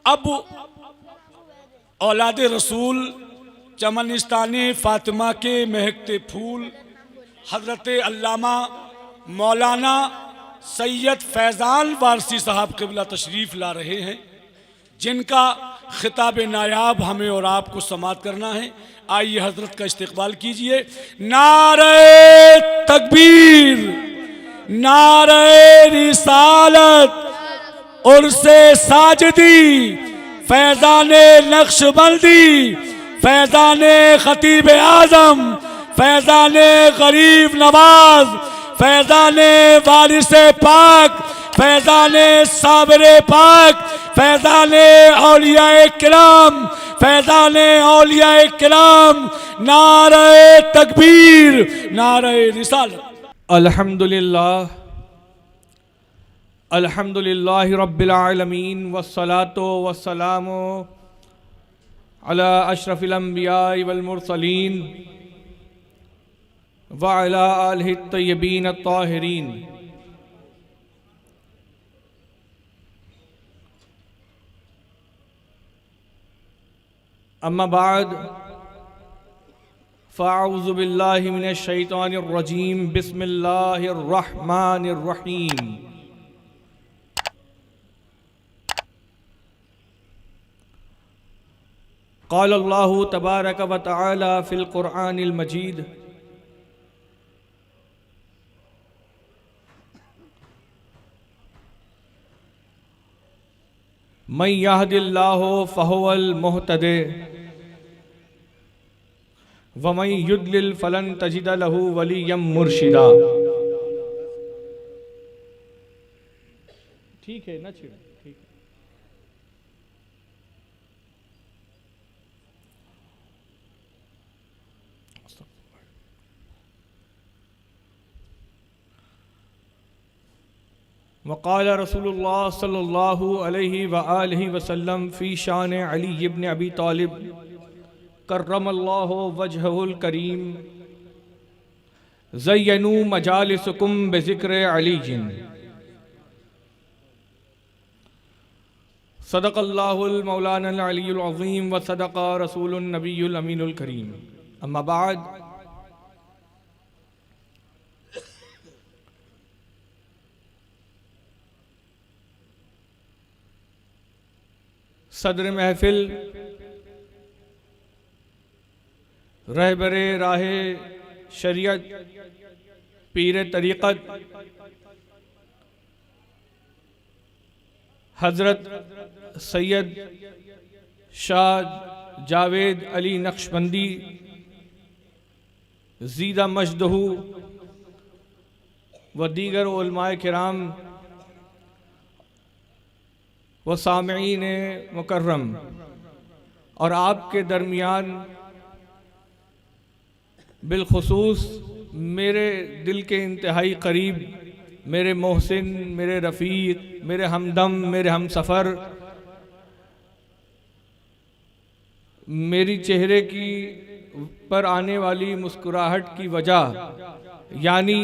अब औलाद रसूल चमनिस्तानी फातिमा के महकते फूल हज़रत अल्लामा मौलाना सैयद फैज़ान वारसी साहब क़िबला तशरीफ़ ला रहे हैं, जिनका खिताब नायाब हमें और आपको समाअत करना है। आइए हज़रत का इस्तक़बाल कीजिए। नारे तकबीर, नारे रिसालत, उर्से साजदी, फैज़ाने नक्शबंदी, फैज़ाने खतीब आज़म, फैज़ाने गरीब नवाज, फैज़ाने वारिसे पाक, फैज़ाने साबरे पाक, फैज़ाने औलियाए किराम, फैज़ाने औलियाए किराम। नारे तकबीर, नारे रिसालत। अल्हम्दुलिल्लाह, अल्हम्दुलिल्लाहि रब्बिल आलमीन, वस्सलातु वस्सलामु अला अशरफिल अंबिया वल मुरसलीन व अला आलिहि तय्यबीन अत्ताहिरीन। अम्मा बाद, फ़अऊज़ु बिल्लाहि मिनश शैतानिर रजीम, बिस्मिल्लाहिर रहमानिर रहीम। क़ाल अल्लाहु तबारक व तआला फ़िल क़ुरआनिल मजीद, मन यहदिल्लाहु फ़हुवल मुहतदी व मन युद्लिल फ़लन तजिद लहू वलिय्यम मुर्शिदा। ठीक है ना, ठीक है। वक़ाल रसूलुल्लाह सल्लल्लाहु अलैहि व आलिहि वसल्लम फ़ी शान अली इब्न अबी तालिब कर्रमल्लाहु वजहुल करीम, ज़य्यनू मजालिसकुम बिज़िक्र अलीजिन। सदक़ल्लाहुल मौलानल अलीयुल अज़ीम व सदक़ रसूलुन नबियुल अमीनुल करीम। अम्मा बाद, सदर महफिल, रहबरे राहे शरीयत, पीर तरीक़त हज़रत सैयद शाह जावेद अली नक्शबंदी ज़ीदा मजदहू व दीगर उलमाए किराम व सामईन मुकर्रम, और आपके दरमियान बिलखुसूस मेरे दिल के इंतहाई करीब मेरे मोहसिन, मेरे रफ़ीक, मेरे हमदम, मेरे हमसफ़र, मेरी चेहरे की पर आने वाली मुस्कुराहट की वजह यानी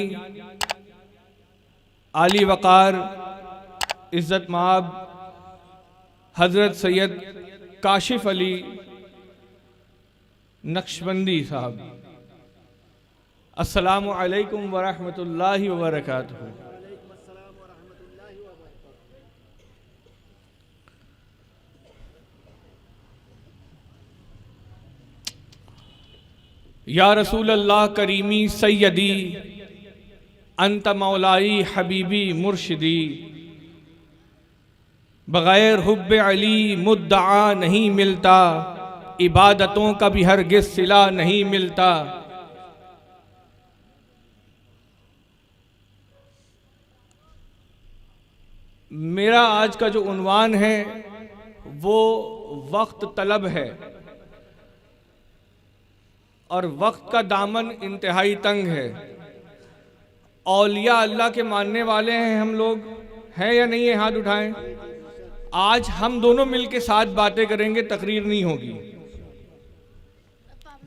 आली वक़ार इज़्ज़त माब हज़रत सैयद काशिफ़ अली नक्शबंदी साहब, अस्सलामु अलैकुम व रहमतुल्लाहि व बरकातुहू। या रसूल अल्लाह करीमी सैयदी, अंत मौलाई हबीबी मुर्शिदी, बग़ैर हुब्ब अली मुद्दआ नहीं मिलता, इबादतों का भी हरगिज़ सिला नहीं मिलता। मेरा आज का जो उन्वान है वो वक्त तलब है, और वक्त का दामन इंतहाई तंग है। औलिया अल्लाह के मानने वाले हैं हम लोग, हैं या नहीं है? हाथ उठाएं। आज हम दोनों मिलके साथ बातें करेंगे, तकरीर नहीं होगी,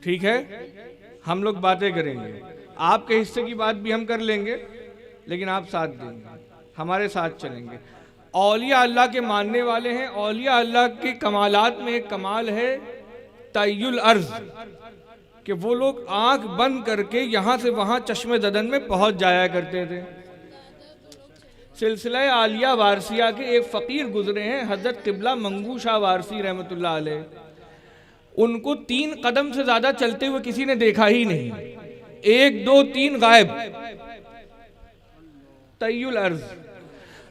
ठीक है? हम लोग बातें करेंगे, आपके हिस्से की बात भी हम कर लेंगे, लेकिन आप साथ देंगे, हमारे साथ चलेंगे। औलिया अल्लाह के मानने वाले हैं। औलिया अल्लाह के कमालात में एक कमाल है तय्युल अर्ज, कि वो लोग आंख बंद करके यहाँ से वहाँ चश्मे ददन में पहुँच जाया करते थे। सिलसिला आलिया वारसिया के एक फ़कीर गुजरे हैं, हज़रत क़िबला मंगू शाह वारसी रहमतुल्लाह अलैह। उनको 3 कदम से ज़्यादा चलते हुए किसी ने देखा ही नहीं, 1 2 3 गायब। तय्युल अर्ज।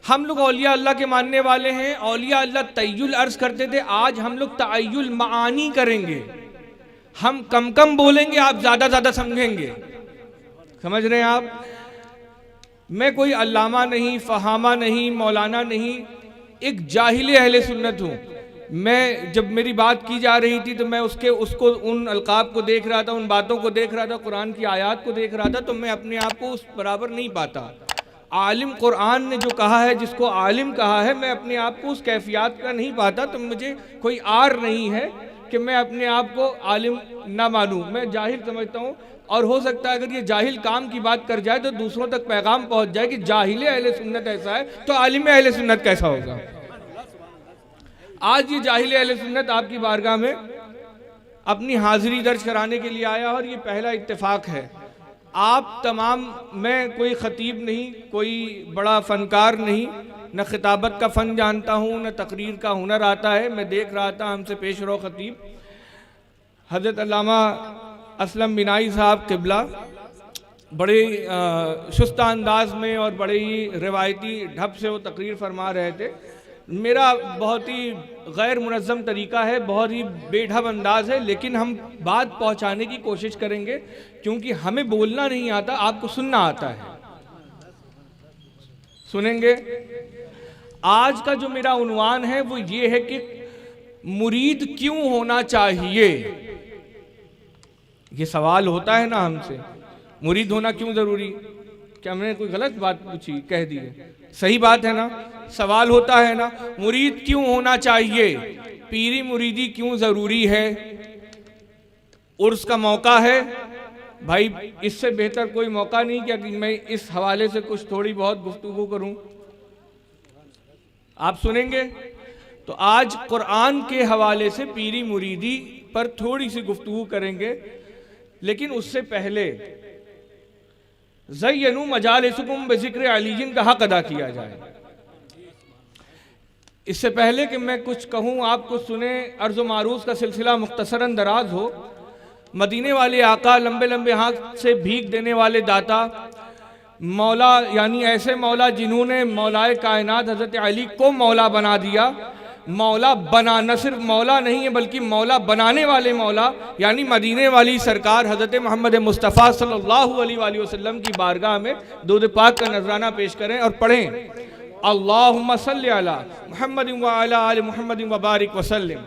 हम लोग औलिया अल्लाह के मानने वाले हैं, औलिया अल्लाह तय्युल अर्ज करते थे। आज हम लोग तअय्युल मानी करेंगे। हम कम कम बोलेंगे, आप ज़्यादा ज़्यादा समझेंगे। समझ रहे हैं आप? मैं कोई अल्लामा नहीं, फहामा नहीं, मौलाना नहीं, एक जाहिल अहले सुन्नत हूँ। मैं जब मेरी बात की जा रही थी तो मैं उसको उन अलकाब को देख रहा था, उन बातों को देख रहा था, कुरान की आयत को देख रहा था, तो मैं अपने आप को उस बराबर नहीं पाता। आलिम कुरान ने जो कहा है, जिसको आलिम कहा है, मैं अपने आप को उस कैफियत का नहीं पाता। तो मुझे कोई आर नहीं है कि मैं अपने आप को आलिम ना मानूं। मैं जाहिल समझता हूँ, और हो सकता है अगर ये जाहिल काम की बात कर जाए तो दूसरों तक पैगाम पहुंच जाए कि जाहिल अहले सुन्नत ऐसा है तो आलिम अहले सुन्नत कैसा होगा। आज ये जाहिल अहले सुन्नत आपकी बारगाह में अपनी हाजिरी दर्ज कराने के लिए आया, और ये पहला इत्तेफाक है। आप तमाम, मैं कोई खतीब नहीं, कोई बड़ा फनकार नहीं, न खिताबत का फ़न जानता हूँ, न तकरीर का हुनर आता है। मैं देख रहा था हमसे पेश रो खतीब हज़रत अल्लामा असलम बिनाई साहब क़िबला बड़े शुस्ता अंदाज में और बड़े ही रिवायती ढब से वो तकरीर फरमा रहे थे। मेरा बहुत ही गैर मुनज़्ज़म तरीका है, बहुत ही बेढब अंदाज है, लेकिन हम बात पहुंचाने की कोशिश करेंगे, क्योंकि हमें बोलना नहीं आता, आपको सुनना आता है। सुनेंगे? आज का जो मेरा उन्वान है वो ये है कि मुरीद क्यों होना चाहिए। ये सवाल होता है ना हमसे, मुरीद होना क्यों ज़रूरी? क्या हमने कोई गलत बात पूछी, कह दी है? सही बात है ना, सवाल होता है ना, मुरीद क्यों होना चाहिए, पीरी मुरीदी क्यों ज़रूरी है। उर्स का मौका है भाई, इससे बेहतर कोई मौका नहीं क्या कि मैं इस हवाले से कुछ थोड़ी बहुत गुफ्तगू करूं। आप सुनेंगे? तो आज कुरान के हवाले से पीरी मुरीदी पर थोड़ी सी गुफ्तगू करेंगे, लेकिन उससे पहले ज़य्यनू मजालिसकुम बिज़िक्र अलीयिन का हक अदा किया जाए। इससे पहले कि मैं कुछ कहूँ, आपको सुने, अर्ज़ मारूज़ का सिलसिला मुख्तसरन दराज हो। मदीने वाले आका, लंबे लंबे हाथ से भीख देने वाले दाता, मौला, यानी ऐसे मौला जिन्होंने मौलाए कायनात हज़रत अली को मौला बना दिया। मौला बना, न सिर्फ मौला नहीं है बल्कि मौला बनाने वाले मौला, यानी मदीने वाली सरकार हज़रत मोहम्मद मुस्तफ़ा सल्लल्लाहु अलैहि वसल्लम की बारगाह में दूध पाक का नजराना पेश करें और पढ़ें, अल्लाहुम्मा सल्लि अला मुहम्मद व अला आलि मुहम्मद व बारिक वसल्लिम।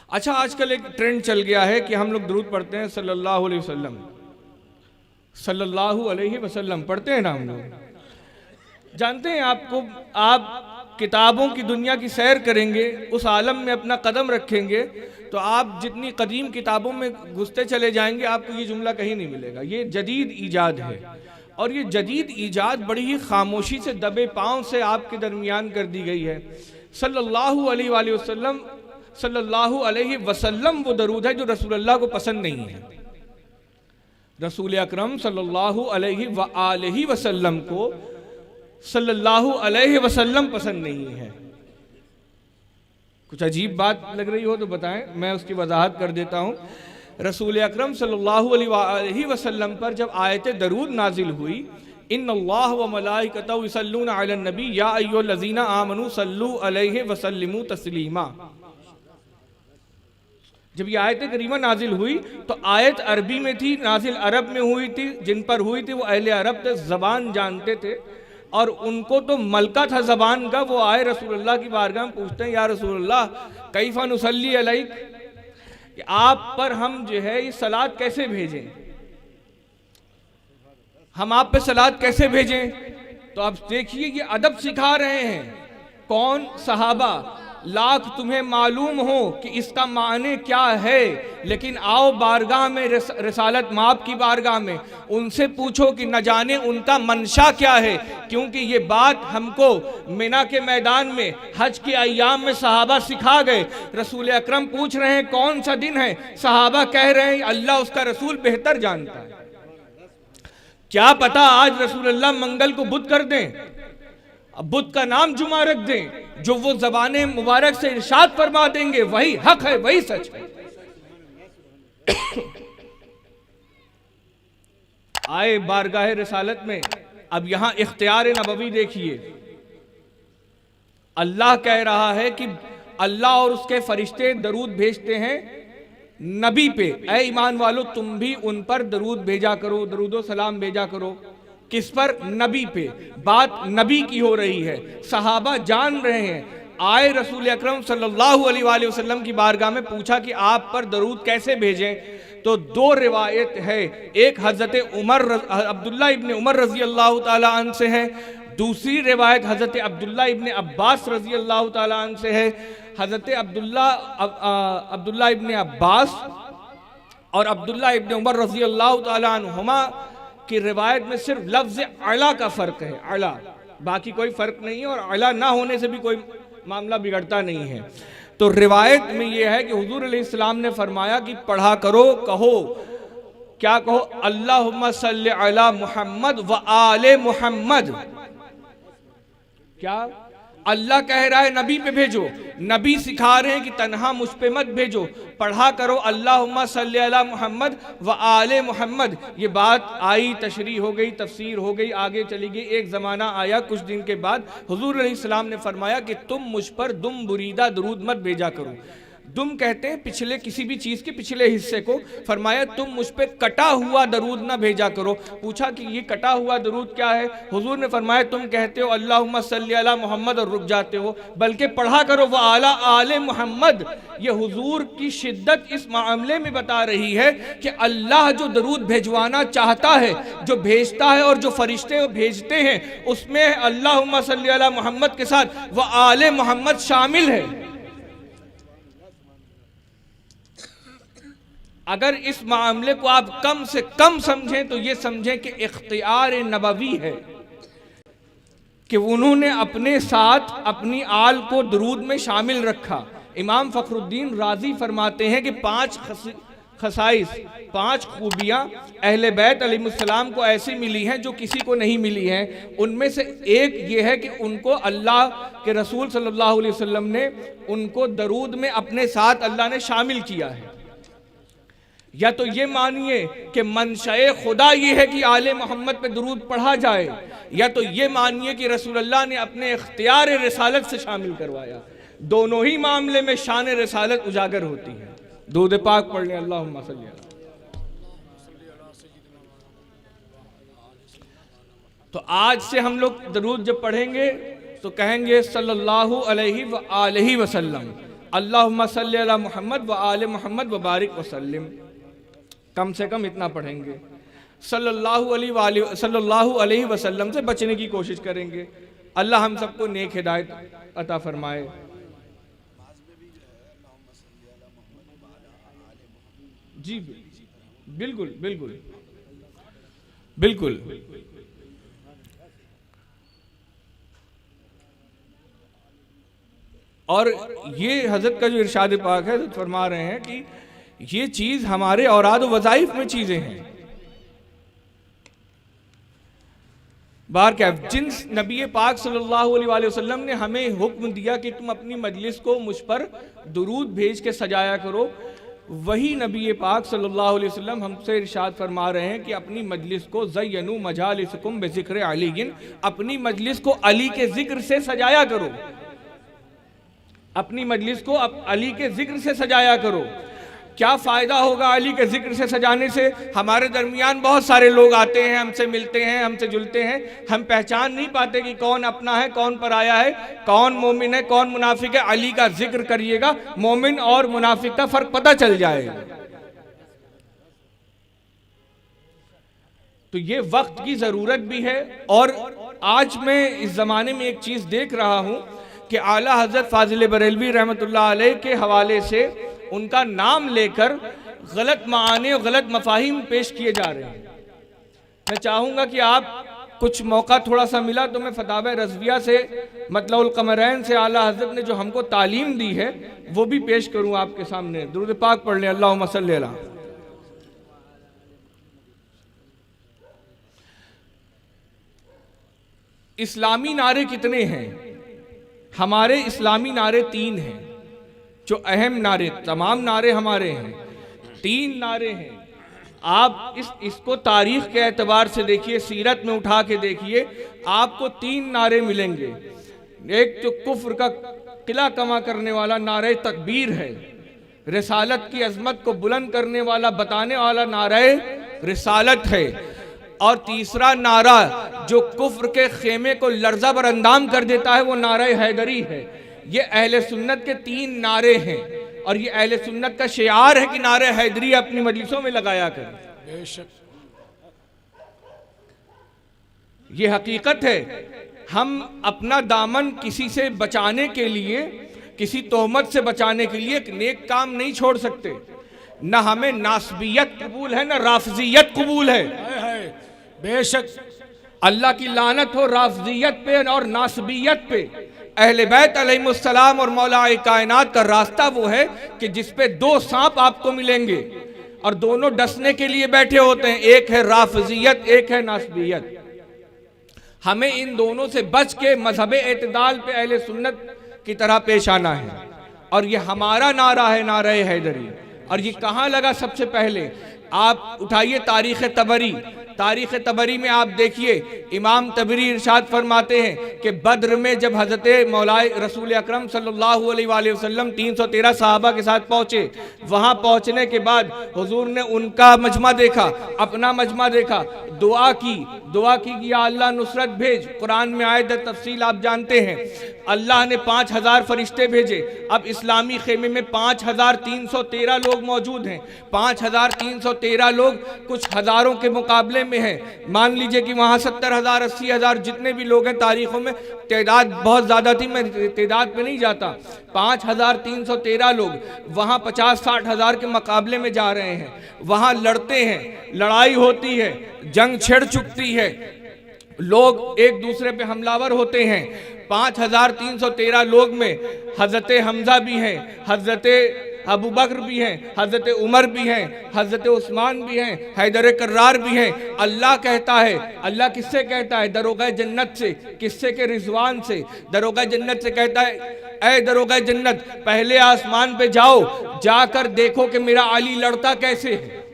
अच्छा, आजकल एक ट्रेंड चल गया है कि हम लोग दुरूद पढ़ते हैं सल्लल्लाहु अलैहि वसल्लम, सल्लल्लाहु अलैहि वसल्लम पढ़ते हैं ना हम लोग। जानते हैं, आप किताबों की दुनिया की सैर करेंगे, उस आलम में अपना कदम रखेंगे, तो आप जितनी कदीम किताबों में घुसते चले जाएंगे आपको ये जुमला कहीं नहीं मिलेगा। ये जदीद ईजाद है, और ये जदीद ईजाद बड़ी ही खामोशी से, दबे पाँव से आपके दरमियान कर दी गई है। सल्लल्लाहु अलैहि वसल्लम, सल्लल्लाहु अलैहि वसल्लम वो दरूद है जो रसूलुल्लाह को पसंद नहीं है। रसूल अकरम सल्लल्लाहु अलैहि वसल्लम को सल्लल्लाहु अलैहि वसल्लम पसंद नहीं है। कुछ अजीब बात लग रही हो तो बताएं, मैं उसकी वजाहत कर देता हूँ। रसूल अकरम सल्लल्लाहु अलैहि वसल्लम पर जब आयत दरूद नाजिल हुई, इन्नल्लाह व मलाइकतहु युसल्लूना अलन नबी या अय्युहल्लज़ीना आमनू सल्लू अलैहि वसल्लिमू तस्लीमा, जब ये आयत करीमा नाजिल हुई तो आयत अरबी में थी, नाजिल अरब में हुई थी। जिन पर हुई थी वो अहले अरब थे, ज़बान जानते थे, और उनको तो मलका था ज़बान का। वो आए रसूलुल्लाह की बारगाह में, पूछते हैं, या रसूलुल्लाह कैफ़ा नुसल्ली अलैक, कि आप पर हम जो है ये सलात कैसे भेजें, हम आप पे सलात कैसे भेजें। तो आप देखिए ये अदब सिखा रहे हैं, कौन? सहाबा। लाख तुम्हें मालूम हो कि इसका माने क्या है, लेकिन आओ बारगाह में, रिसालत माप की बारगाह में, उनसे पूछो कि न जाने उनका मंशा क्या है। क्योंकि ये बात हमको मिना के मैदान में हज के अय्याम में सहाबा सिखा गए। रसूल अकरम पूछ रहे हैं कौन सा दिन है, सहाबा कह रहे हैं अल्लाह उसका रसूल बेहतर जानता है। क्या पता आज रसूलुल्लाह मंगल को बुध कर दें, बुध का नाम जुमा रख दें, जो वो ज़बाने मुबारक से इरशाद फरमा देंगे वही हक है, वही सच है। आए बारगाह रिसालत में, अब यहां इख्तियार नबवी देखिए। अल्लाह कह रहा है कि अल्लाह और उसके फरिश्ते दरूद भेजते हैं नबी पे, ऐ ईमान वालों तुम भी उन पर दरूद भेजा करो, दरूदो सलाम भेजा करो। किस पर? नबी पे। बात नबी की हो रही है, सहाबा जान रहे हैं। आए रसूल अकरम सल्लल्लाहु अलैहि वसल्लम की बारगाह में, पूछा कि आप पर दरूद कैसे भेजें। तो दो रिवायत है, एक हजरत अब्दुल्ला इब्ने उमर रजी अल्लाह ताला अन्हु से है, दूसरी रिवायत हजरत अब्दुल्ला इब्ने अब्बास रजी अल्लाह ताला अन्हु से है। हजरत अब्दुल्ला इब्ने अब्बास और अब्दुल्ला इब्ने उमर रजी अल्लाह ताला अन्हुमा की रिवायत में सिर्फ लफ्ज़ अला का फ़र्क है, अला, बाकी कोई फ़र्क नहीं है, और अला ना होने से भी कोई मामला बिगड़ता नहीं है। तो रिवायत में यह है कि हुजूर अलैहिस्सलाम ने फरमाया कि पढ़ा करो, कहो, क्या कहो? अल्लाहुम्मा सल्लि अला मुहम्मद व आले मुहम्मद। क्या अल्लाह कह रहा है नबी पे भेजो, नबी सिखा रहे हैं कि तन्हा मुझ पे मत भेजो, पढ़ा करो अल्लाहुम्मा सल्लि अला मुहम्मद व आले मुहम्मद। ये बात आई, तशरीह हो गई, तफसीर हो गई, आगे चली गई। एक ज़माना आया कुछ दिन के बाद, हुजूर अलैहिस्सलाम ने फरमाया कि तुम मुझ पर दुम बुरीदा दरूद मत भेजा करो। दुम कहते हैं पिछले किसी भी चीज़ के पिछले हिस्से को। फरमाया तुम मुझ पे कटा हुआ दरूद ना भेजा करो। पूछा कि ये कटा हुआ दरूद क्या है? हुजूर ने फरमाया तुम कहते हो अल्लाहुम्मा सल्लि अला मोहम्मद और रुक जाते हो, बल्कि पढ़ा करो व आला आले मोहम्मद। ये हुजूर की शिद्दत इस मामले में बता रही है कि अल्लाह जो दरूद भेजवाना चाहता है, जो भेजता है और जो फरिश्ते भेजते हैं, उसमें अल्लाहुम्मा सल्लि अला मोहम्मद के साथ व आले मोहम्मद शामिल है। अगर इस मामले को आप कम से कम समझें तो ये समझें कि इख्तियार नबवी है कि उन्होंने अपने साथ अपनी आल को दरूद में शामिल रखा। इमाम फखरुद्दीन राजी फरमाते हैं कि 5 खसाइस, 5 खूबियाँ अहले बैत अलैहिस्सलाम को ऐसी मिली हैं जो किसी को नहीं मिली हैं। उनमें से एक ये है कि उनको अल्लाह के रसूल सल्लल्लाहु अलैहि वसल्लम ने उनको दरूद में अपने साथ अल्लाह ने शामिल किया है। या तो ये मानिए कि मनशए खुदा ये है कि आले मोहम्मद पे दरूद पढ़ा जाए, या तो ये मानिए कि रसूलुल्लाह ने अपने इख्तियार रिसालत से शामिल करवाया। दोनों ही मामले में शान रिसालत उजागर होती है। दूध पाक पढ़ लें, अल्लाहुम्मा सल्ली अला। तो आज से हम लोग दरूद जब पढ़ेंगे तो कहेंगे सल्लल्लाहु अलैहि वसल्लम, अल्लाहुम्मा सल्ली अला मुहम्मद व आले मुहम्मद व बारिक वसल्लिम। कम से कम इतना पढ़ेंगे। सल्लल्लाहु अलैहि वसल्लम से बचने की कोशिश करेंगे। अल्लाह हम सबको नेक हिदायत अता फरमाए। जी बिल्कुल बिल्कुल बिल्कुल। और ये हजरत का जो इरशाद पाक है, फरमा रहे हैं कि ये चीज हमारे औराद वज़ाइफ में चीजें हैं। बार क्या, जिन नबी पाक सल्लल्लाहु अलैहि वसल्लम ने हमें हुक्म दिया कि तुम अपनी मजलिस को मुझ पर दुरूद भेज के सजाया करो, वही नबी पाक सल्लल्लाहु अलैहि वसल्लम हमसे इरशाद फरमा रहे हैं कि अपनी मजलिस को ज़य्यनु मजालिसकुम बिज़िक्र अलीयिन, अपनी मजलिस को अली के जिक्र से सजाया करो। अपनी मजलिस को अली के जिक्र से सजाया करो। क्या फ़ायदा होगा अली के जिक्र से सजाने से? हमारे दरमियान बहुत सारे लोग आते हैं, हमसे मिलते हैं, हमसे जुलते हैं, हम पहचान नहीं पाते कि कौन अपना है, कौन पराया है, कौन मोमिन है, कौन मुनाफिक है। अली का जिक्र करिएगा, मोमिन और मुनाफिक का फ़र्क पता चल जाएगा। तो ये वक्त की ज़रूरत भी है। और आज मैं इस ज़माने में एक चीज़ देख रहा हूँ कि आला हजरत फाजिल बरेलवी रहमतुल्लाह अलैह के हवाले से उनका नाम लेकर गलत माने और गलत मफाहिम पेश किए जा रहे हैं। मैं चाहूँगा कि आप कुछ मौका थोड़ा सा मिला तो मैं फतावा रज़विया से मतलउल कमरैन से आला हजरत ने जो हमको तालीम दी है वो भी पेश करूँ आपके सामने। दुरूद पाक पढ़ लें, अल्लाहुम्मा सल्ली अला। इस्लामी नारे कितने हैं? हमारे इस्लामी नारे 3 हैं, जो अहम नारे, तमाम नारे हमारे हैं, 3 नारे हैं। आप इसको तारीख के एतबार से देखिए, सीरत में उठा के देखिए, आपको 3 नारे मिलेंगे। एक जो कुफ्र का किला कमा करने वाला नारे तकबीर है, रिसालत की अजमत को बुलंद करने वाला, बताने वाला नारे रिसालत है, और तीसरा नारा जो कुफ्र के खेमे को लर्जा बर अंदाम कर देता है वो नारा हैदरी है। ये अहले सुन्नत के 3 नारे हैं, और ये अहले सुन्नत का शियार है कि नारे हैदरी अपनी मजलिसों में लगाया करें। बेशक ये हकीकत है। हम अपना दामन किसी से बचाने के लिए, किसी तोहमत से बचाने के लिए एक नेक काम नहीं छोड़ सकते। न हमें नासबियत कबूल है, न राफजियत कबूल है। बेशक अल्लाह की लानत हो राफजियत पे और नासबियत पे। अहले बैत अलैहिमुस्सलाम और मौला कायनात का रास्ता वो है कि जिस पे 2 सांप आपको मिलेंगे और दोनों डसने के लिए बैठे होते हैं, एक है राफजियत, एक है नासबियत। हमें इन दोनों से बच के मजहबे एतदाल पे अहले सुन्नत की तरह पेश आना है, और ये हमारा नारा है, नारा हैदरी। और ये कहाँ लगा? सबसे पहले आप उठाइए तारीख तबरी। तारीख तबरी में आप देखिए, इमाम तबरी इरशाद फरमाते हैं कि बद्र में जब हजरत मौलाए रसूल अकरम सल्लल्लाहु अलैहि वसल्लम 313 सहाबा के साथ पहुंचे, वहां पहुंचने के बाद हुजूर ने उनका मजमा देखा, अपना मजमा देखा, दुआ की कि या अल्लाह नुसरत भेज। कुरान में आयत तफसील आप जानते हैं। अल्लाह ने 5000 फरिश्ते भेजे। अब इस्लामी खेमे में 5313 लोग मौजूद हैं। 5313 लोग कुछ हज़ारों के मुकाबले में है। मान लीजिए कि वहाँ 70,000 80,000 जितने भी लोग हैं, तारीखों में तादाद बहुत ज़्यादा थी, मैं तादाद पे नहीं जाता। 5313 लोग वहाँ 50-60 हज़ार के मुकाबले में जा रहे हैं। वहाँ लड़ते हैं, लड़ाई होती है, जंग छिड़ चुकती है, लोग एक दूसरे पे हमलावर होते हैं। 5313 लोग में हजरत हमजा भी हैं, हजरत अबू बकर भी हैं, हजरत उमर भी हैं, हजरत उस्मान भी हैं, हैदर कर्रार भी हैं। अल्लाह कहता है, अल्लाह किससे कहता है? दरोगा जन्नत से। किससे के? रिजवान से। दरोगा जन्नत से कहता है, ऐ दरोगा जन्नत, पहले आसमान पे जाओ, जाकर देखो कि मेरा अली लड़ता कैसे है।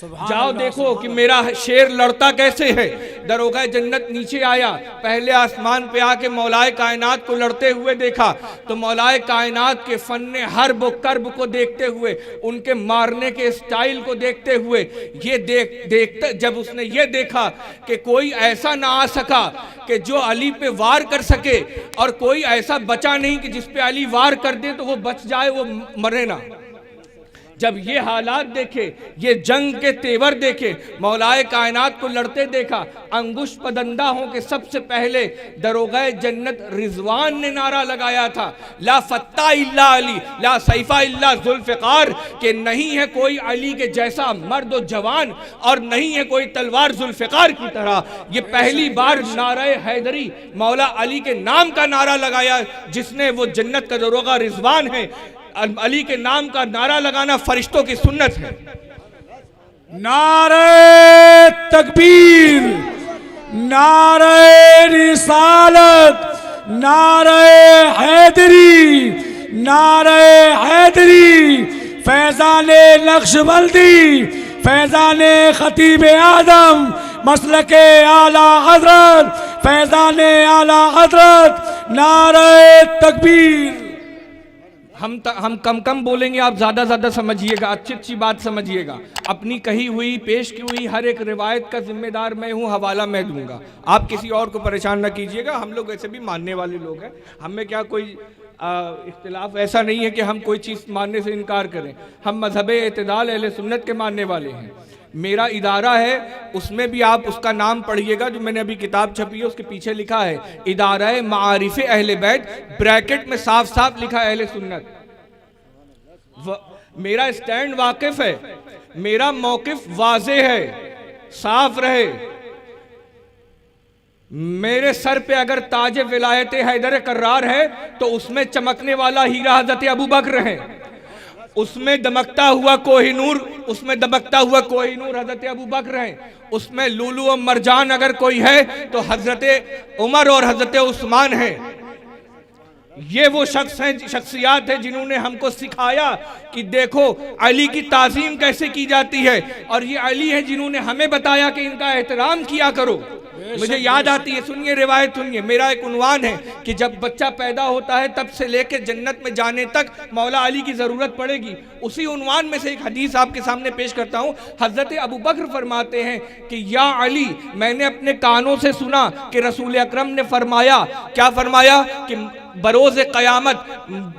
जाओ देखो कि मेरा शेर लड़ता कैसे है। दरोगा जन्नत नीचे आया, पहले आसमान पे आके मौलाए कायनात को लड़ते हुए देखा, तो मौलाए कायनात के फन्ने हर्ब व कर्ब को देखते हुए, उनके मारने के स्टाइल को देखते हुए, ये देखते जब उसने ये देखा कि कोई ऐसा ना आ सका कि जो अली पे वार कर सके, और कोई ऐसा बचा नहीं कि जिस पे अली वार कर दे तो वो बच जाए, वो मरे ना। जब ये हालात देखे, ये जंग के तेवर देखे, मौलाए कायनात को लड़ते देखा, अंगुश पदंदा हो के सबसे पहले दरोगा जन्नत रिजवान ने नारा लगाया था, ला फत्ता इल्ला अली, ला सैफा इल्ला जुल्फ़िकार, कि नहीं है कोई अली के जैसा मर्द व जवान, और नहीं है कोई तलवार जुल्फ़िकार की तरह। ये पहली बार नारे हैदरी मौला अली के नाम का नारा लगाया, जिसने वो जन्नत का दरोगा रिजवान है। अली के नाम का नारा लगाना फरिश्तों की सुन्नत है। नारे तकबीर, नारे रिसालत, नारे हैदरी, नारे हैदरी, फैजाने नक्शबंदी, फैजाने खतीब आदम, मसलके आला हजरत, फैजाने आला हजरत, नारे तकबीर। हम कम बोलेंगे, आप ज़्यादा समझिएगा, अच्छी बात समझिएगा। अपनी कही हुई, पेश की हुई हर एक रिवायत का जिम्मेदार मैं हूँ, हवाला मैं दूंगा। आप किसी और को परेशान ना कीजिएगा। हम लोग वैसे भी मानने वाले लोग हैं, हमें क्या कोई इख्तिलाफ ऐसा नहीं है कि हम कोई चीज़ मानने से इनकार करें। हम मजहब एतदाल अहले सुन्नत के मानने वाले हैं। मेरा इदारा है, उसमें भी आप उसका नाम पढ़िएगा, जो मैंने अभी किताब छपी है उसके पीछे लिखा है इदारा मारिफ अहले बैत, ब्रैकेट में साफ साफ लिखा है अहले सुन्नत। मेरा स्टैंड वाकिफ है, मेरा मौकिफ वाज़े है, साफ रहे। मेरे सर पे अगर ताज विलायत हैदर कर्रार है तो उसमें चमकने वाला हीरा हजरत अबू बकर है, उसमें दमकता हुआ कोहिनूर हजरत अबू बकर है, उसमें लूलू और मरजान अगर कोई है तो हजरत उमर और हजरत उस्मान है। ये वो शख्सियात है जिन्होंने हमको सिखाया कि देखो अली की ताजीम कैसे की जाती है, और ये अली है जिन्होंने हमें बताया कि इनका एहतराम किया करो। मुझे याद आती है, सुनिए रिवायत सुनिए, मेरा एक उन्वान है कि जब बच्चा पैदा होता है तब से लेकर जन्नत में जाने तक मौला अली की ज़रूरत पड़ेगी। उसी उन्वान में से एक हदीस आपके सामने पेश करता हूँ। हज़रत अबू बकर फरमाते हैं कि या अली, मैंने अपने कानों से सुना कि रसूल अकरम ने फरमाया, क्या फरमाया कि बरोज़ क़यामत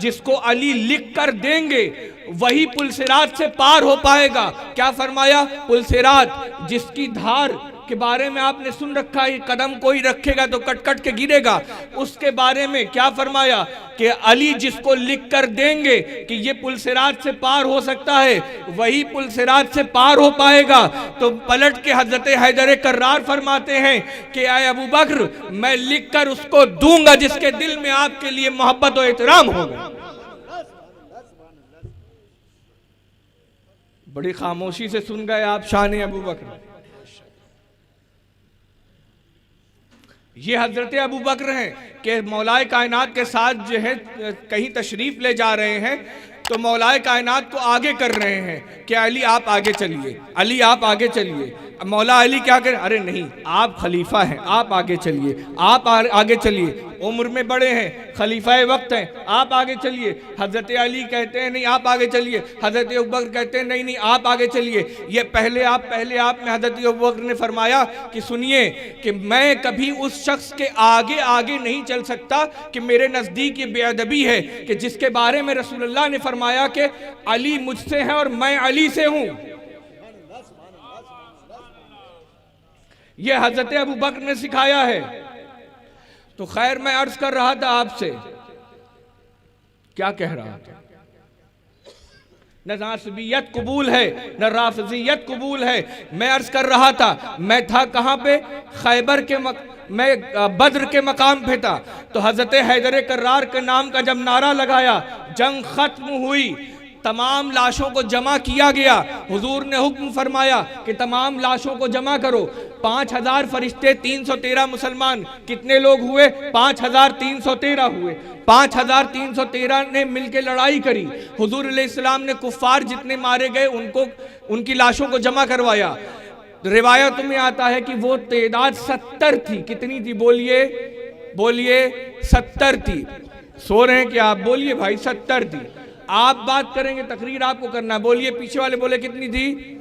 जिसको अली लिख कर देंगे वही पुलसिरात से पार हो पाएगा। क्या फरमाया? पुलसिरात जिसकी धार के बारे में आपने सुन रखा है, कदम कोई रखेगा तो कट कट के गिरेगा, उसके बारे में क्या फरमाया कि अली जिसको लिख कर देंगे कि ये पुलसिरात से पार हो सकता है वही पुलसिरात से पार हो पाएगा। तो पलट के हजरत हैदर कर्रार फरमाते हैं कि आए अबू बकर, मैं लिख कर उसको दूंगा जिसके दिल में आपके लिए मोहब्बत और एहतराम होगा। बड़ी खामोशी से सुन गए आप शान अबू बकर। ये हजरत अबू बकर हैं कि मौलाए कायनात के साथ जो है कहीं तशरीफ ले जा रहे हैं तो मौलाए कायनात को आगे कर रहे हैं कि अली आप आगे चलिए, अली आप आगे चलिए। मौला अली क्या करें? अरे नहीं, आप खलीफा हैं, आप आगे चलिए, आप आगे चलिए, उम्र में बड़े हैं, खलीफा वक्त हैं, आप आगे चलिए। हजरत अली कहते हैं नहीं आप आगे चलिए, हजरत अबू बकर कहते हैं नहीं नहीं आप आगे चलिए। ये पहले आप में हजरत अबू बकर ने फरमाया कि सुनिए कि मैं कभी उस शख्स के आगे आगे नहीं चल सकता कि मेरे नज़दीक ये बेअदबी है कि जिसके बारे में रसूलुल्लाह ने फरमाया कि अली मुझसे है और मैं अली से हूं। यह हजरत अबू बकर ने सिखाया है। तो खैर मैं अर्ज कर रहा था आपसे, क्या कह रहा था? न नासबियत कबूल है न राफिजियत कबूल है। मैं अर्ज कर रहा था, मैं था कहां पे? खैबर के मैं बद्र के मकाम पे था। तो हजरत हैदर कर्रार के नाम का जब नारा लगाया, जंग खत्म हुई, तमाम लाशों को जमा किया गया। हुजूर ने हुक्म फरमाया कि तमाम लाशों को जमा करो। 5000 फरिश्ते, 313 मुसलमान, कितने लोग हुए? 5313 हुए। 5313 ने मिलकर लड़ाई करी। हुजूर अलैहिस्सलाम ने कुफ्फार जितने मारे गए उनको, उनकी लाशों को जमा करवाया। रिवायत में आता है कि वो तादाद 70 थी। कितनी थी? बोलिए 70 थी। सो रहे हैं कि आप? बोलिए भाई 70 थी। आप बात करेंगे, तकरीर आपको करना। बोलिए, पीछे वाले बोले कितनी थी?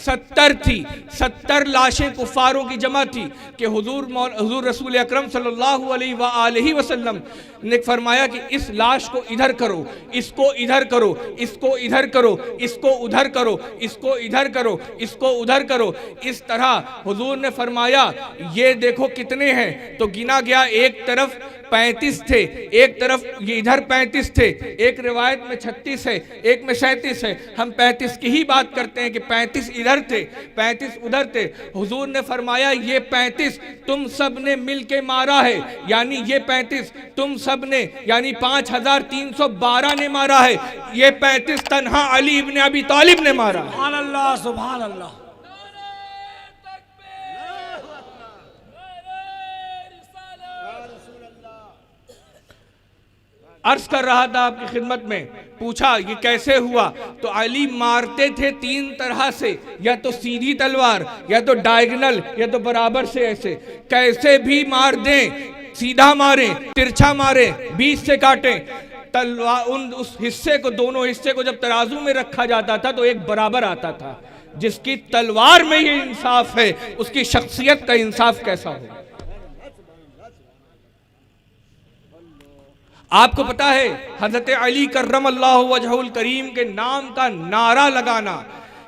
70 थी। 70 लाशें कुफारों की जमा थी कि हुजूर रसूल अकरम सल्लल्लाहु अलैहि वसल्लम ने फरमाया कि इस लाश को इधर करो, इसको इधर करो, इसको इधर करो, इसको उधर करो, इसको इधर करो, इसको उधर करो। इस तरह हुजूर ने फरमाया ये देखो कितने हैं। तो गिना गया, एक तरफ 35 थे, एक तरफ ये इधर 35 थे, एक रिवायत में 36 है, एक में 37 है। हम 35 की ही बात करते हैं कि 35 इधर थे, 35 उधर थे। हुजूर ने फरमाया ये 35 तुम सब ने मिल के मारा है, यानी ये 35 तुम सब ने, यानी 5312 ने मारा है। ये 35 तन्हा अली इब्न अबी तालिब ने मारा। सुभान अल्लाह, सुभान अल्लाह। अर्ज कर रहा था आपकी खिदमत में, पूछा ये कैसे हुआ? तो अली मारते थे 3 तरह से, या तो सीधी तलवार, या तो डायगोनल, या तो बराबर से ऐसे। कैसे भी मार दें, सीधा मारे, तिरछा मारे, बीच से काटें, तलवार उस हिस्से को, दोनों हिस्से को जब तराजू में रखा जाता था तो एक बराबर आता था। जिसकी तलवार में ये इंसाफ है उसकी शख्सियत का इंसाफ कैसा हो? आपको पता है हजरत अली कर्रमल्लाहु वजहुल करीम के नाम का नारा लगाना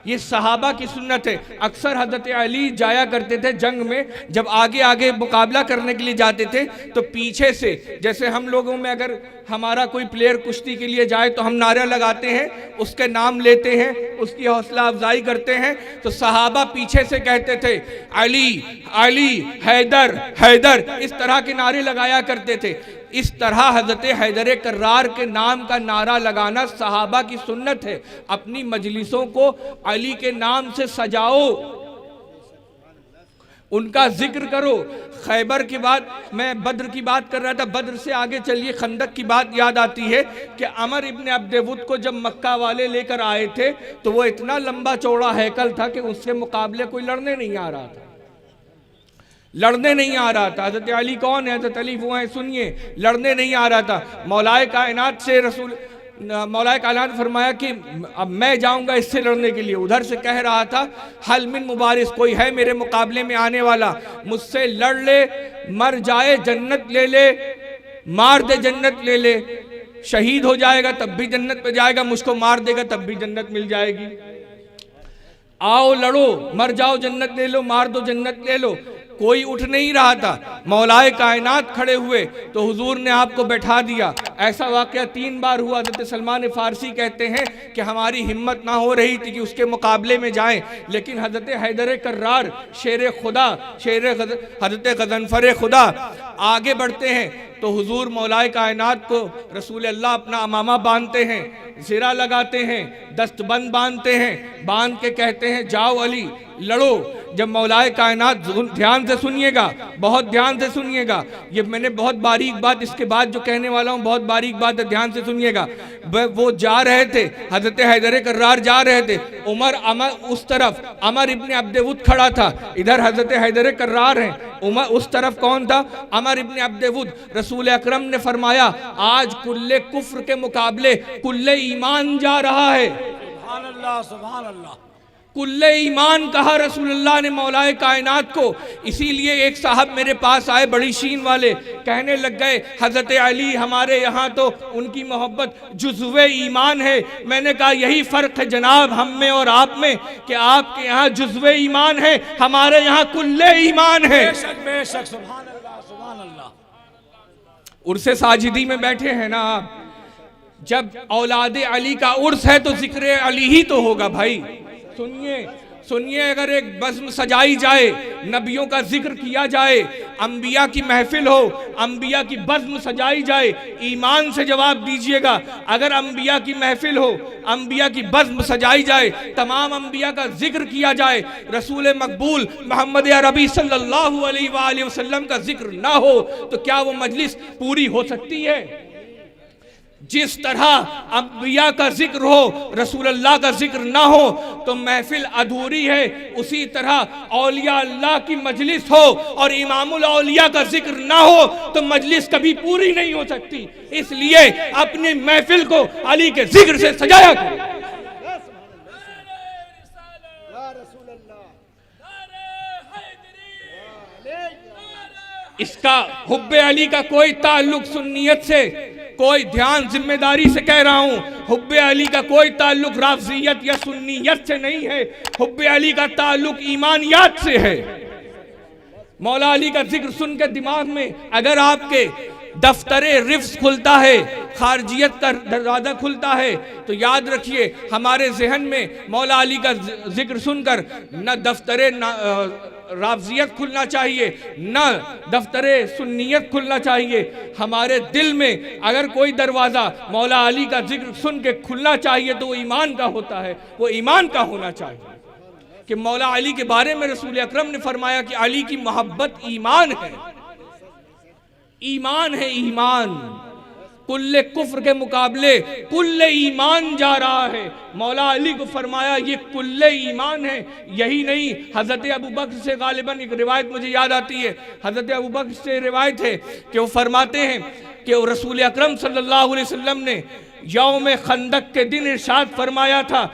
ये सहाबा की सुन्नत है। अक्सर हजरत अली जाया करते थे जंग में, जब आगे आगे मुकाबला करने के लिए जाते थे तो पीछे से, जैसे हम लोगों में अगर हमारा कोई प्लेयर कुश्ती के लिए जाए तो हम नारा लगाते हैं, उसके नाम लेते हैं, उसकी हौसला अफजाई करते हैं, तो सहाबा पीछे से कहते थे अली अली हैदर हैदर, इस तरह के नारे लगाया करते थे। इस तरह हजरत हैदर कर्रार के नाम का नारा लगाना सहाबा की सुन्नत है। अपनी मजलिसों को अली के नाम से सजाओ, उनका जिक्र करो। खैबर की बात, मैं बद्र की बात कर रहा था, बद्र से आगे चलिए खंदक की बात याद आती है कि अमर इब्न अब्देवुद को जब मक्का वाले लेकर आए थे तो वो इतना लंबा चौड़ा हैकल था कि उसके मुकाबले कोई लड़ने नहीं आ रहा था, लड़ने नहीं आ रहा था। हजरत अली कौन है? हजरत अली वो हैं, सुनिए, लड़ने नहीं आ रहा था। मौलाए कायनात से मौलाए कायनात फरमाया कि अब मैं जाऊंगा इससे लड़ने के लिए। उधर से कह रहा था हल मिन मुबारिस, कोई है मेरे मुकाबले में आने वाला, मुझसे लड़ ले, मर जाए जन्नत ले ले, मार दे जन्नत ले ले, शहीद हो जाएगा तब भी जन्नत पे जाएगा, मुझको मार देगा तब भी जन्नत मिल जाएगी। आओ लड़ो, मर जाओ जन्नत ले लो, मार दो जन्नत ले लो। कोई उठ नहीं रहा था। मौलाए कायनात खड़े हुए तो हुजूर ने आपको बैठा दिया। ऐसा वाकया 3 बार हुआ। हज़रत सलमान फारसी कहते हैं कि हमारी हिम्मत ना हो रही थी कि उसके मुकाबले में जाएं, लेकिन हज़रत हैदर कर्रार शेर खुदा, हज़रत गज़नफ़र खुदा आगे बढ़ते हैं तो हुजूर मौलाए कायनात को रसूल अल्लाह अपना अमामा बांधते हैं, ज़िरा लगाते हैं, दस्तबंद बांधते हैं, बांध के कहते हैं जाओ अली लड़ो। जब मौलाए कायनात, ध्यान से सुनिएगा, बहुत ध्यान से सुनिएगा, ये मैंने बहुत बारीक बात, इसके बाद जो कहने वाला हूँ बहुत बारीक बात है, ध्यान से सुनिएगा। वो जा रहे थे, हज़रत हैदर कर्रार जा रहे थे, अमर उस तरफ अमर इब्न अब्देवुद खड़ा था, इधर हज़रत हैदर कर्रार हैं। उमर उस तरफ कौन था? अमर इब्न अब्देवुद। रसूल अकरम ने फरमाया आज कुल्ले कुफ्र के मुकाबले कुल्ले ईमान जा रहा है। सुभान अल्लाह, सुभान अल्लाह। कुल्ले ईमान कहा रसूलुल्लाह ने मौलाए कायनात को। इसीलिए एक साहब मेरे पास आए, बड़ी शीन वाले, कहने लग गए हज़रत अली हमारे यहाँ तो उनकी मोहब्बत जुज़्वे ईमान है। मैंने कहा यही फ़र्क है जनाब हम में और आप में कि आपके यहाँ जुज़्वे ईमान है, हमारे यहाँ कुल्ले ईमान है। बेशक बेशक, सुभान अल्लाह, सुभान अल्लाह। उर्से साजिदी में बैठे हैं ना आप, जब औलादे अली का उर्स है तो जिक्र अली ही तो होगा भाई। सुनिए सुनिए, अगर एक बज़्म सजाई जाए, नबियों का जिक्र किया जाए, अंबिया की महफिल हो, अंबिया की बज़्म सजाई जाए, ईमान से जवाब दीजिएगा। अगर अंबिया की महफिल हो, अंबिया की बज़्म सजाई जाए, तमाम अंबिया का जिक्र किया जाए, रसूल मकबूल मोहम्मद अरबी सल्लल्लाहु अलैहि वसल्लम का जिक्र ना हो तो क्या वो मजलिस पूरी हो सकती है? जिस तरह अंबिया का जिक्र हो, रसूल अल्लाह का जिक्र ना हो तो महफिल अधूरी है, उसी तरह औलिया अल्लाह की मजलिस हो और इमामुल औलिया का जिक्र ना हो तो मजलिस कभी पूरी नहीं हो सकती। इसलिए अपनी महफिल को अली के जिक्र से सजाया करो। इसका हुब्बे अली का कोई ताल्लुक सुन्नियत से, कोई ध्यान जिम्मेदारी से कह रहा हूं, हुब्बे अली का कोई ताल्लुक राफ़ज़ियत या सुन्नियत से नहीं है, हुब्बे अली का ताल्लुक ईमानियात से है। मौला अली का जिक्र सुन के दिमाग में अगर आपके दफ्तरे रिफ्स खुलता है, खारजियत का दरवाज़ा खुलता है, तो याद रखिए हमारे जहन में मौला अली का जिक्र सुनकर न दफ्तरे राफ़ज़ियत खुलना चाहिए, न दफ्तरे सुन्नियत खुलना चाहिए। हमारे दिल में अगर कोई दरवाज़ा मौला अली का जिक्र सुन के खुलना चाहिए तो वो ईमान का होता है, वो ईमान का होना चाहिए कि मौला अली के बारे में रसूल अकरम ने फरमाया कि अली की मोहब्बत ईमान है, ईमान है, ईमान। कुल्ले कुफ्र के मुकाबले कुल्ले ईमान जा रहा है। मौला अली को फरमाया ये कुल्ले ईमान है। यही नहीं, हज़रत अबू बकर से गालिबन एक रिवायत मुझे याद आती है, हज़रत अबू बकर से रिवायत है कि वो फरमाते हैं कि रसूल अकरम सल्लल्लाहु अलैहि वसल्लम ने यौम खंदक के दिन इरशाद फरमाया था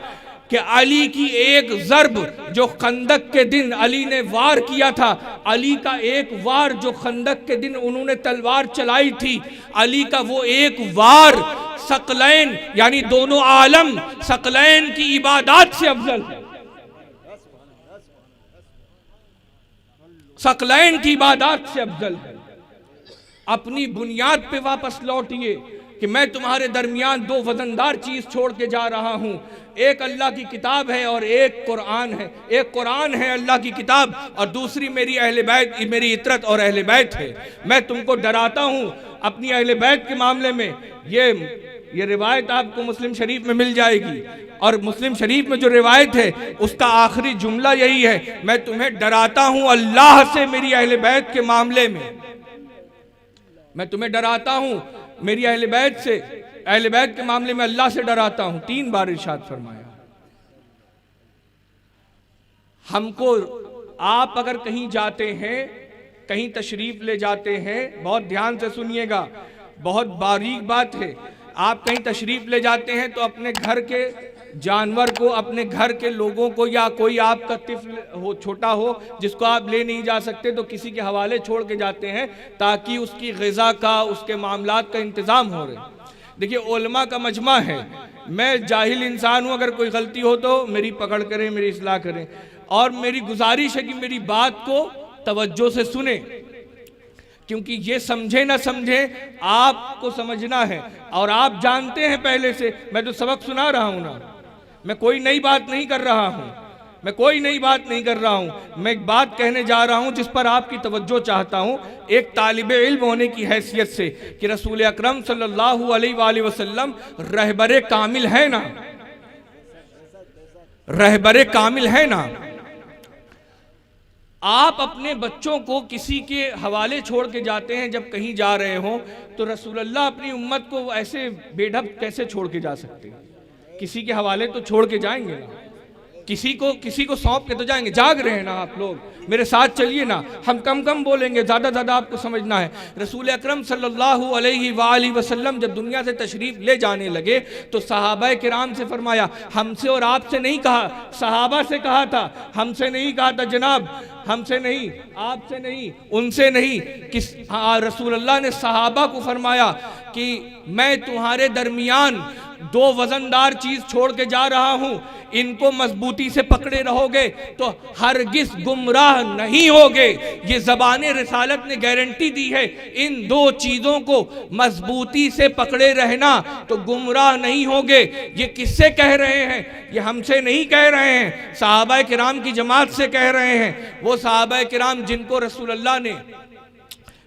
कि अली की एक ज़र्ब जो खंदक के दिन अली ने वार किया था, अली का एक वार जो खंदक के दिन उन्होंने तलवार चलाई थी, अली का वो एक वार सकलैन यानी दोनों आलम सकलैन की इबादत से अफजल है। सकलैन की इबादत से अफजल है। अपनी बुनियाद पे वापस लौटिए कि मैं तुम्हारे दरमियान दो वजनदार चीज छोड़ के जा रहा हूं, एक अल्लाह की किताब है और एक कुरान है। एक कुरान है अल्लाह की किताब और दूसरी मेरी अहले बैत, मेरी इतरत और अहले बैत है। मैं तुमको डराता हूं अपनी अहले बैत के मामले में। ये रिवायत आपको मुस्लिम शरीफ में मिल जाएगी और मुस्लिम शरीफ में जो रिवायत है उसका आखिरी जुमला यही है, मैं तुम्हें डराता हूं अल्लाह से मेरी अहले बैत के मामले में। मैं तुम्हें डराता हूं मेरी अहले बैत से, अहले बैत के मामले में अल्लाह से डराता हूं। 3 बार इरशाद फरमाया। हमको, आप अगर कहीं जाते हैं, कहीं तशरीफ ले जाते हैं, बहुत ध्यान से सुनिएगा, बहुत बारीक बात है। आप कहीं तशरीफ ले जाते हैं तो अपने घर के जानवर को, अपने घर के लोगों को, या कोई आपका तिफ्ल हो, छोटा हो जिसको आप ले नहीं जा सकते, तो किसी के हवाले छोड़ के जाते हैं ताकि उसकी ग़िज़ा का, उसके मामलात का इंतज़ाम हो रहे। देखिए उलमा का मजमा है, मैं जाहिल इंसान हूँ, अगर कोई गलती हो तो मेरी पकड़ करें, मेरी इस्लाह करें, और मेरी गुजारिश है कि मेरी बात को तवज्जो से सुने, क्योंकि ये समझे ना समझे आपको समझना है। और आप जानते हैं पहले से, मैं तो सबक सुना रहा हूँ ना, मैं कोई नई बात नहीं कर रहा हूँ, मैं कोई नई बात नहीं कर रहा हूँ। मैं एक बात कहने जा रहा हूँ जिस पर आपकी तवज्जो चाहता हूँ, एक तालिबे इल्म होने की हैसियत से, कि रसूल अकरम सल्लल्लाहु अलैहि वसल्लम रहबरे कामिल है ना, रहबरे कामिल है ना। आप अपने बच्चों को किसी के हवाले छोड़ के जाते हैं जब कहीं जा रहे हो, तो रसूलुल्लाह अपनी उम्मत को ऐसे बेढब कैसे छोड़ के जा सकते हैं? किसी के हवाले तो छोड़ के जाएंगे ना, किसी को सौंप के तो जाएंगे। जाग रहे हैं ना आप लोग, मेरे साथ चलिए ना, हम कम बोलेंगे, ज़्यादा आपको समझना है। रसूल अकरम सल्लल्लाहु अलैहि वसल्लम जब दुनिया से तशरीफ़ ले जाने लगे तो सहाबा किराम से फरमाया, हमसे और आपसे नहीं कहा, सहाबा से कहा था, हमसे नहीं कहा था जनाब, हमसे नहीं, आपसे नहीं, उनसे नहीं। रसूलुल्लाह ने सहाबा को फरमाया कि मैं तुम्हारे दरमियान 2 वजनदार चीज छोड़ के जा रहा हूं, इनको मजबूती से पकड़े रहोगे तो हरगिज गुमराह नहीं होगे। ये ज़बाने रिसालत ने गारंटी दी है, इन 2 चीजों को मजबूती से पकड़े रहना तो गुमराह नहीं होगे। ये किससे कह रहे हैं? ये हमसे नहीं कह रहे हैं, सहाबा किराम की जमात से कह रहे हैं। वो सहाबा किराम जिनको रसूलुल्लाह ने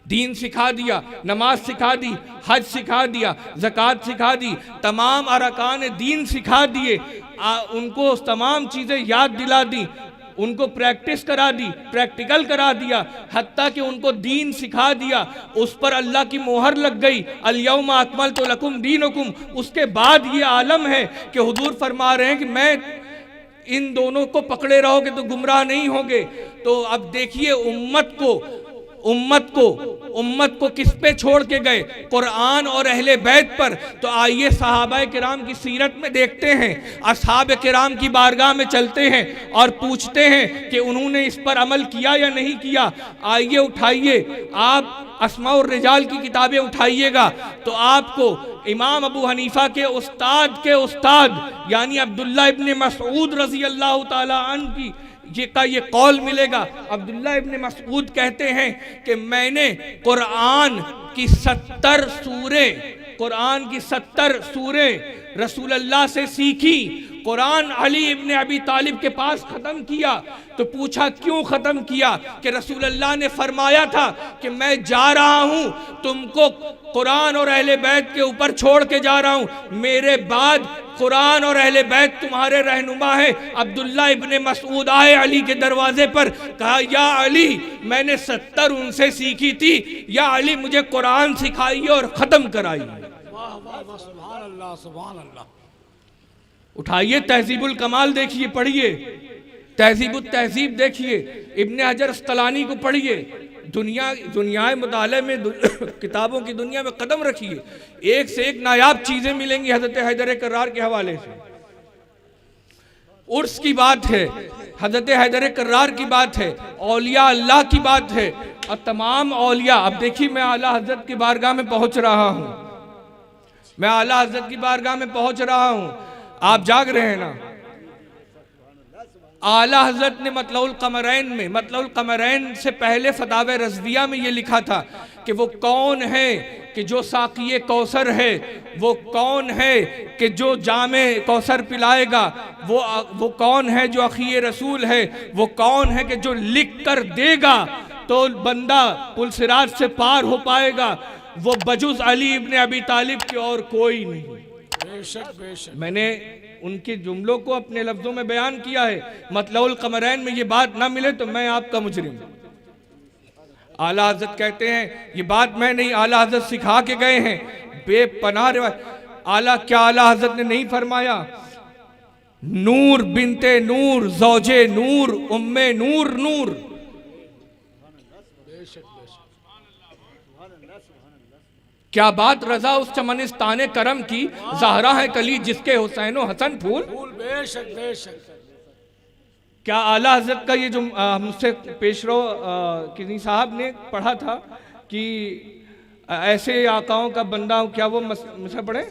दीन सिखा दिया, नमाज सिखा दी, हज सिखा दिया, ज़कात सिखा दी, तमाम अरकान दीन सिखा दिए, उनको तमाम चीज़ें याद दिला दी, उनको प्रैक्टिस करा दी, प्रैक्टिकल करा दिया, हत्ता कि उनको दीन सिखा दिया, उस पर अल्लाह की मोहर लग गई, अल-यौमा अकमलतु लकुम दीनुकुम। उसके बाद ये आलम है कि हुजूर फरमा रहे हैं कि मैं इन दोनों को पकड़े रहोगे तो गुमराह नहीं होगे। तो अब देखिए उम्मत को किस पे छोड़ के गए? कुरान और अहले बैत पर। तो आइए सहाबा किराम की सीरत में देखते हैं, असहाब किराम की बारगाह में चलते हैं और पूछते हैं कि उन्होंने इस पर अमल किया या नहीं किया। आइए उठाइए, आप अस्मा और रिजाल की किताबें उठाइएगा तो आपको इमाम अबू हनीफा के उस्ताद यानी अब्दुल्ला इब्ने मसऊद रज़ी अल्लाह ताला अन्हु की ये कौल मिलेगा। अब्दुल्ला इब्ने मसऊद कहते हैं कि मैंने कुरान की 70 सूरें रसूलुल्लाह से सीखी। कुरान अली इब्ने अबी तालिब के पास ख़त्म किया तो पूछा क्यों ख़त्म किया? कि रसूलुल्लाह ने फरमाया था कि मैं जा रहा हूँ, तुमको कुरान और अहले बैत के ऊपर छोड़ के जा रहा हूँ, मेरे बाद कुरान और अहले बैत तुम्हारे रहनुमा है। अब्दुल्ला इब्ने मसऊद आए अली के दरवाजे पर, कहा या अली मैंने 70 उनसे सीखी थी, या अली मुझे कुरान सिखाइए और ख़त्म कराइए। सुभान अल्लाह, सुभान अल्लाह। उठाइए तहजीबुल कमाल देखिए, पढ़िए, तहजीबुत तहजीब देखिए, इब्ने हजर अस्कलानी को पढ़िए, दुनिया मुताले में किताबों की दुनिया में कदम रखिए, एक से एक नायाब चीजें मिलेंगी हजरत हैदर कर्रार के हवाले से। उर्स की बात है, हजरत हैदर कर्रार की बात है, औलिया अल्लाह की बात है और तमाम औलिया। अब देखिए मैं आला हजरत की बारगाह में पहुंच रहा हूं, मैं आला हजरत की बारगाह में पहुंच रहा हूं, आप जाग रहे हैं ना? आला हजरत ने मतलउल कमरैन में, मतलउल कमरैन से पहले फतावे रज़विया में ये लिखा था कि वो कौन है कि जो साक़िए कौसर है, वो कौन है कि जो जामे कौसर पिलाएगा, वो कौन है जो अखिए रसूल है, वो कौन है कि जो लिख कर देगा तो बंदा पुलसिरात से पार हो पाएगा, वो बजुज़ अली इब्न अबी तालिब के और कोई नहीं। बेशक बेशक। मैंने उनके जुमलों को अपने लफ्जों में बयान किया है। मतलउल कमरैन में ये बात ना मिले तो मैं आपका मुजरिम। आला हज़रत कहते हैं ये बात मैं नहीं, आला हज़रत सिखा के गए हैं। बेपनाह रिवायत। क्या आला हज़रत ने नहीं फरमाया नूर बिनते नूर ज़ौजे नूर उम्मे नूर नूर। क्या बात रजा उस चमनिस्ताने करम की, ज़हरा है कली जिसके हुसैन व हसन फूल। बेशक बेशक। क्या आला हज़रत का ये जो मुझसे पेशरो किसी साहब ने पढ़ा था कि ऐसे आकाओं का बंदा हूँ, क्या वो मुझसे पढ़े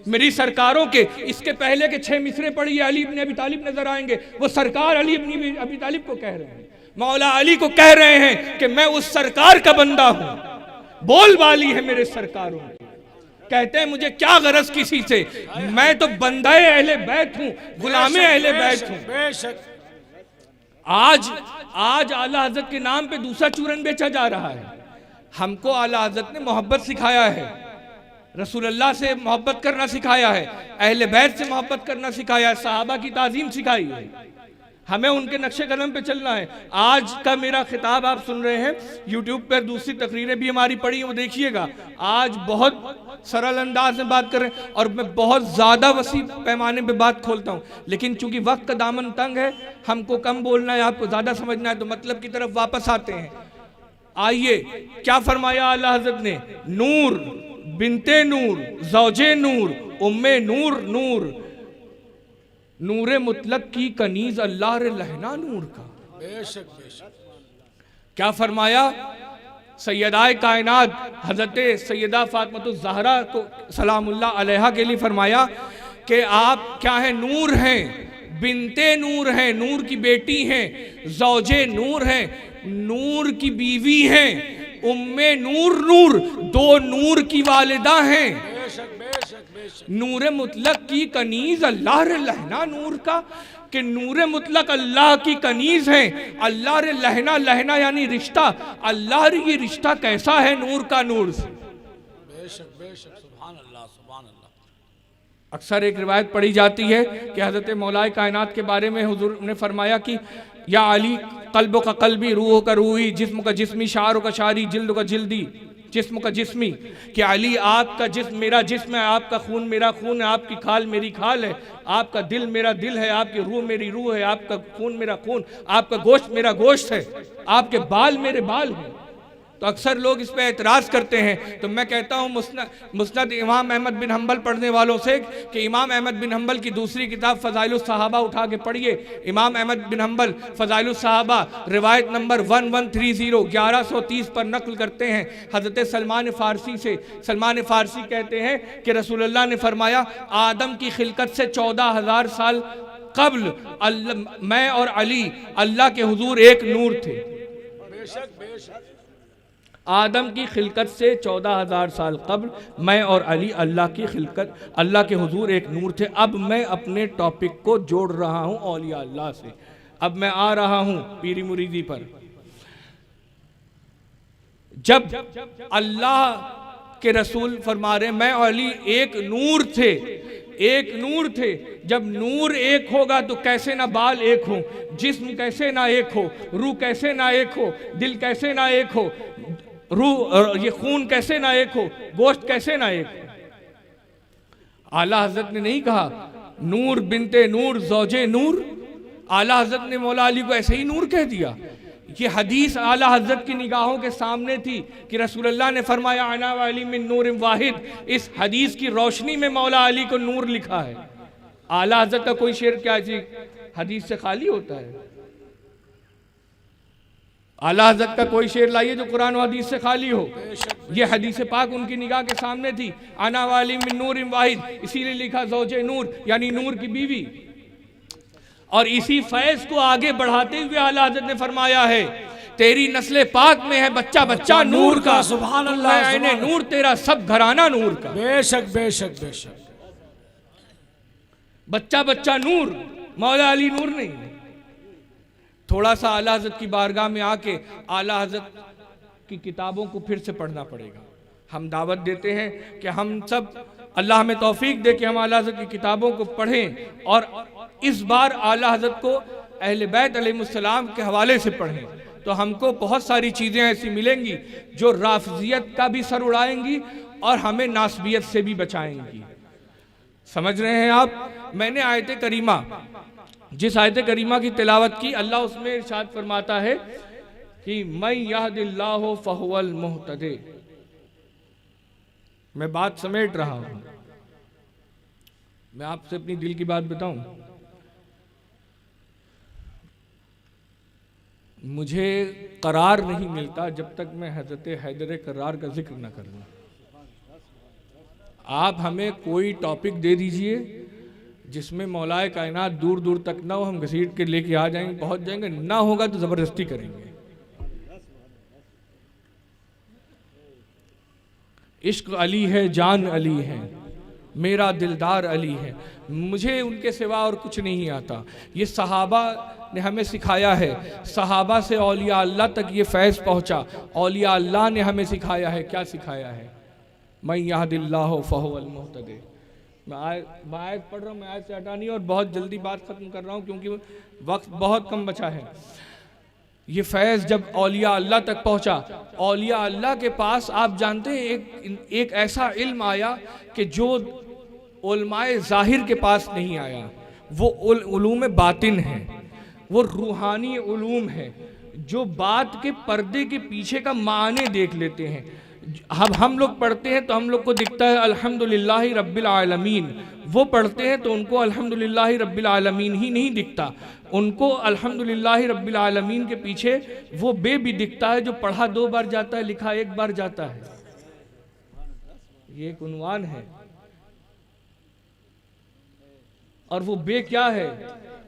मेरी सरकारों के, इसके पहले के 6 मिसरे पढ़िए अली इब्न अबी तालिब नजर आएंगे। वो सरकार अली इब्न अबी तालिब को कह रहे हैं, मौला अली को कह रहे हैं कि मैं उस सरकार का बंदा हूं, बोल वाली है मेरे सरकारों की। कहते हैं मुझे क्या गरज किसी से, मैं तो बंदाए अहले बैत हूं, गुलामे अहले बैत हूं। बेशक। आज आला हज़रत के नाम पे दूसरा चूरन बेचा जा रहा है। हमको आला हज़रत ने मोहब्बत सिखाया है, रसूलुल्लाह से मोहब्बत करना सिखाया है, अहले बैत से मोहब्बत करना सिखाया है, सहाबा की ताज़ीम सिखाई है। हमें उनके नक्शे कदम पे चलना है। आज का मेरा खिताब आप सुन रहे हैं, यूट्यूब पर दूसरी तकरीरें भी हमारी पड़ी हैं, वो देखिएगा। आज बहुत सरल अंदाज में बात कर रहे हैं और मैं बहुत ज़्यादा वसी पैमाने पे बात खोलता हूँ, लेकिन चूंकि वक्त का दामन तंग है, हमको कम बोलना है, आपको ज़्यादा समझना है, तो मतलब की तरफ वापस आते हैं। आइए, क्या फरमाया आला हज़रत ने, नूर बिनते नूर ज़ौजे नूर उम्मे नूर नूर, नूरे मुतलक की कनीज अल्लाह रे लहना नूर का। बेशक बेशक। क्या फरमाया सैयदाए कायनात हजरत सैयदा फातिमा ज़हरा को सलामुल्लाह अलैहा के लिए फरमाया कि आप क्या हैं, नूर हैं, बिनते नूर हैं, नूर की बेटी हैं, ज़ौजे नूर हैं, नूर की बीवी हैं, उम्मे नूर नूर, 2 नूर की वालिदा हैं। बेशक बेशक बेशक। नूर मुतलक की कनीज अल्लाह रे लहना नूर का, कि नूर मुतलक अल्लाह की कनीज है, अल्लाह रे लहना, लहना यानी रिश्ता, अल्लाह रे ये रिश्ता कैसा है नूर का नूर से। बेशक बेशक। सुभान अल्लाह सुभान अल्लाह। अक्सर एक रिवायत पढ़ी जाती है कि हज़रत मौलाए कायनात के बारे में हुजूर ने फरमाया कि या अली कल्ब का कल्बी, रूह का रूही, जिस्म का जिस्मी, शार का शारी, जिल्द का जिल्दी, जिस्म का जिस्मी, कि अली आपका जिस्म मेरा जिस्म है, आपका खून मेरा खून है, आपकी खाल मेरी खाल है, आपका दिल मेरा दिल है, आपकी रूह मेरी रूह है, आपका खून मेरा खून, आपका गोश्त मेरा गोश्त है, आपके बाल मेरे बाल हैं। तो अक्सर लोग इस पर एतराज़ करते हैं, तो मैं कहता हूँ मुस्नद इमाम अहमद बिन हम्बल पढ़ने वालों से कि इमाम अहमद बिन हम्बल की दूसरी किताब फ़ज़ाइलुस सहाबा उठा के पढ़िए। इमाम अहमद बिन हम्बल फ़ज़ाइलुस सहाबा रिवायत नंबर 1130 पर नकल करते हैं हज़रत सलमान फ़ारसी से। सलमान फ़ारसी कहते हैं कि रसूलुल्लाह ने फरमाया, आदम की खिलकत से 14,000 साल कब्ल मैं और अली अल्लाह के हुजूर एक नूर थे। बेशक बेशक। आदम की खिलकत से 14,000 साल कब्ल मैं और अली अल्लाह की खिलकत, अल्लाह के हुजूर एक नूर थे। अब मैं अपने टॉपिक को जोड़ रहा हूँ औलिया अल्लाह से, अब मैं आ रहा हूँ पीरी मुरीदी पर। जब अल्लाह के रसूल फरमा रहे मैं और अली एक नूर थे, एक नूर थे, जब नूर एक होगा तो कैसे ना बाल एक हो, जिस्म कैसे ना एक हो, रूह कैसे ना एक हो, दिल कैसे ना एक हो, रूह ये खून कैसे ना एक हो, गोश्त कैसे ना एक हो। आला हजरत ने नहीं कहा नूर बिनते नूर ज़ौजे नूर, आला हजरत ने मौला अली को ऐसे ही नूर कह दिया। ये हदीस आला हजरत की निगाहों के सामने थी कि रसूलुल्लाह ने फरमाया अना व अली मिन नूर वाहिद। इस हदीस की रोशनी में मौला अली को नूर लिखा है। आला हजरत का कोई शेर क्या जी हदीस से खाली होता है? आला हजरत का कोई शेर लाइए जो कुरान और हदीस से खाली हो। ये हदीस पाक उनकी निगाह के सामने थी, अना वाली मिन नूर वाहिद, इसीलिए लिखा ज़ौजे नूर यानी नूर की बीवी। और इसी फैज को आगे बढ़ाते हुए आला हज़रत ने फरमाया है, तेरी नस्ल पाक में है बच्चा बच्चा नूर का, सुभान अल्लाह, आईने नूर तेरा सब घराना नूर का। बेशक बेशक बेशक। बच्चा बच्चा नूर, मौला अली नूर नहीं। थोड़ा सा आला हज़रत की बारगाह में आके आला हज़रत की किताबों को फिर से पढ़ना पड़ेगा। हम दावत देते हैं कि हम सब, अल्लाह हमें तौफीक दे कि हम आला हज़रत की किताबों को पढ़ें और इस बार आला हज़रत को अहले बैत अलैहिस्सलाम के हवाले से पढ़ें, तो हमको बहुत सारी चीज़ें ऐसी मिलेंगी जो राफिजियत का भी सर उड़ाएंगी और हमें नासबियत से भी बचाएंगी। समझ रहे हैं आप? मैंने आयत करीमा, जिस आयत करीमा की तिलावत की, अल्लाह उसमें इरशाद फरमाता है कि मैं यहदिल्लाहु फहुवल मुहतदी। मैं बात समेट रहा हूं, मैं आपसे अपनी दिल की बात बताऊं। मुझे करार नहीं मिलता जब तक मैं हजरत हैदर करार का जिक्र न कर लूं। आप हमें कोई टॉपिक दे दीजिए जिसमें मौलाए कायनात दूर दूर तक ना हो, हम घसीट के लेके आ जाएंगे, पहुंच जाएंगे। ना होगा तो जबरदस्ती करेंगे। इश्क अली है, जान अली है, मेरा दिलदार अली है, मुझे उनके सिवा और कुछ नहीं आता। ये सहाबा ने हमें सिखाया है, सहाबा से औलिया अल्लाह तक ये फैज़ पहुँचा। औलिया अल्लाह ने हमें सिखाया है, क्या सिखाया है? मैं यहदिल्लाहु फहुवल मुहतदी। मैं आयत पढ़ रहा हूँ, मैं आयत से हटा नहीं, और बहुत जल्दी बात ख़त्म कर रहा हूँ क्योंकि वक्त बहुत कम बचा है। ये फैज़ जब औलिया अल्लाह तक पहुँचा, औलिया अल्लाह के पास आप जानते हैं एक ऐसा इल्म आया कि जो उलमाए ज़ाहिर के पास नहीं आया। वो उलूम बातिन है, वो रूहानी उलूम है, जो बात के पर्दे के पीछे का माने देख लेते हैं। हम लोग पढ़ते हैं तो हम लोग को दिखता है अल्हम्दुलिल्लाहि रब्बिल आलमीन, वो पढ़ते हैं तो उनको अल्हम्दुलिल्लाहि रब्बिल आलमीन ही नहीं दिखता, उनको अल्हम्दुलिल्लाहि रब्बिल आलमीन के पीछे वो बे भी दिखता है जो पढ़ा 2 बार जाता है, लिखा 1 बार जाता है। ये एक उन्वान है। और वो बे क्या है?